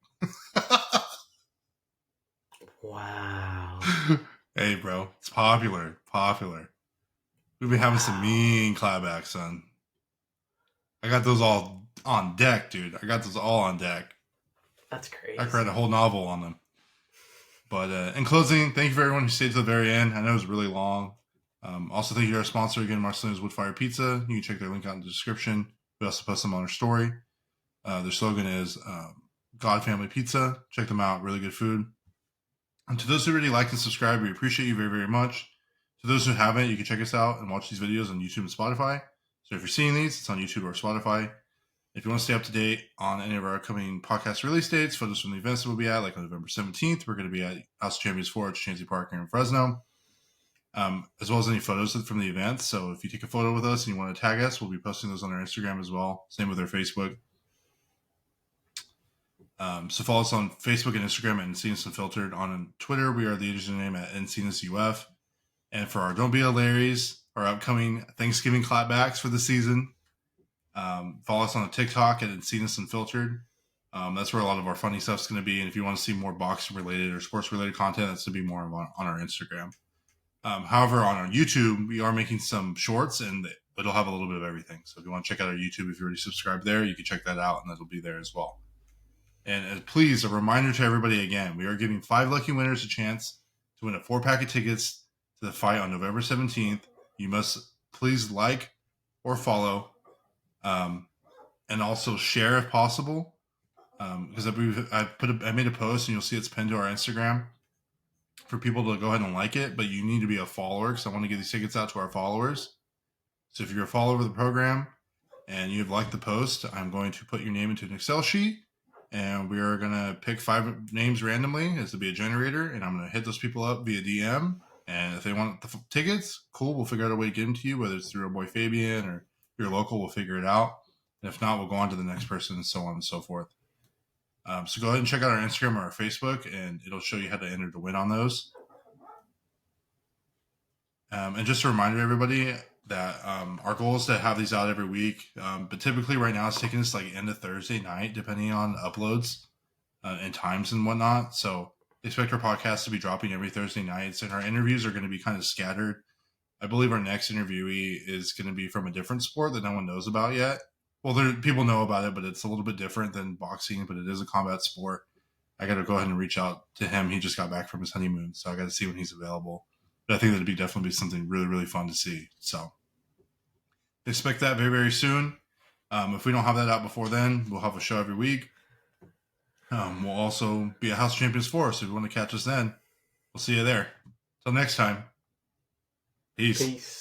Wow. Hey, bro, it's popular. We've been having some mean clapbacks, son. I got those all on deck, dude. That's crazy. I could write a whole novel on them. But in closing, thank you for everyone who stayed to the very end. I know it was really long. Also, thank you to our sponsor again, Marcelino's Woodfire Pizza. You can check their link out in the description. We also post them on our story. Their slogan is God Family Pizza. Check them out. Really good food. And to those who already like and subscribe, we appreciate you very, very much. To those who haven't, you can check us out and watch these videos on YouTube and Spotify. So if you're seeing these, it's on YouTube or Spotify. If you want to stay up to date on any of our upcoming podcast release dates, photos from the events that we'll be at, like on November 17th, we're going to be at House of Champions 4 at Chansey Park here in Fresno, as well as any photos from the events. So if you take a photo with us and you want to tag us, we'll be posting those on our Instagram as well. Same with our Facebook. So follow us on Facebook and Instagram at Encinas Unfiltered. On Twitter, we are the username at Encinas UF. And for our Don't Be a Larry's, our upcoming Thanksgiving clapbacks for the season, follow us on TikTok at Encinas Unfiltered. That's where a lot of our funny stuff's going to be. And if you want to see more boxing related or sports related content, that's going to be more on our Instagram. However, on our YouTube, we are making some shorts, and it'll have a little bit of everything. So if you want to check out our YouTube, if you're already subscribed there, you can check that out, and that'll be there as well. And please, a reminder to everybody again, we are giving 5 lucky winners a chance to win a 4-pack of tickets to the fight on November 17th. You must please like or follow, and also share if possible, because I made a post and you'll see it's pinned to our Instagram for people to go ahead and like it, but you need to be a follower because I want to get these tickets out to our followers. So if you're a follower of the program and you've liked the post, I'm going to put your name into an Excel sheet and we are going to pick 5 names randomly as to be a generator, and I'm going to hit those people up via DM. And if they want the tickets, cool, we'll figure out a way to get them to you, whether it's through our boy Fabian or your local, we'll figure it out. And if not, we'll go on to the next person and so on and so forth. So go ahead and check out our Instagram or our Facebook, and it'll show you how to enter to win on those. And just a reminder, everybody, that our goal is to have these out every week. But typically, right now, it's taking us like end of Thursday night, depending on uploads and times and whatnot. So expect our podcast to be dropping every Thursday nights, and our interviews are going to be kind of scattered. I believe our next interviewee is going to be from a different sport that no one knows about yet. Well, people know about it, but it's a little bit different than boxing, but it is a combat sport. I got to go ahead and reach out to him. He just got back from his honeymoon, so I got to see when he's available. But I think that'd definitely be something really, really fun to see. So expect that very, very soon. If we don't have that out before then, we'll have a show every week. We'll also be at House Champions 4, so if you want to catch us then, we'll see you there. Till next time. Peace. Peace.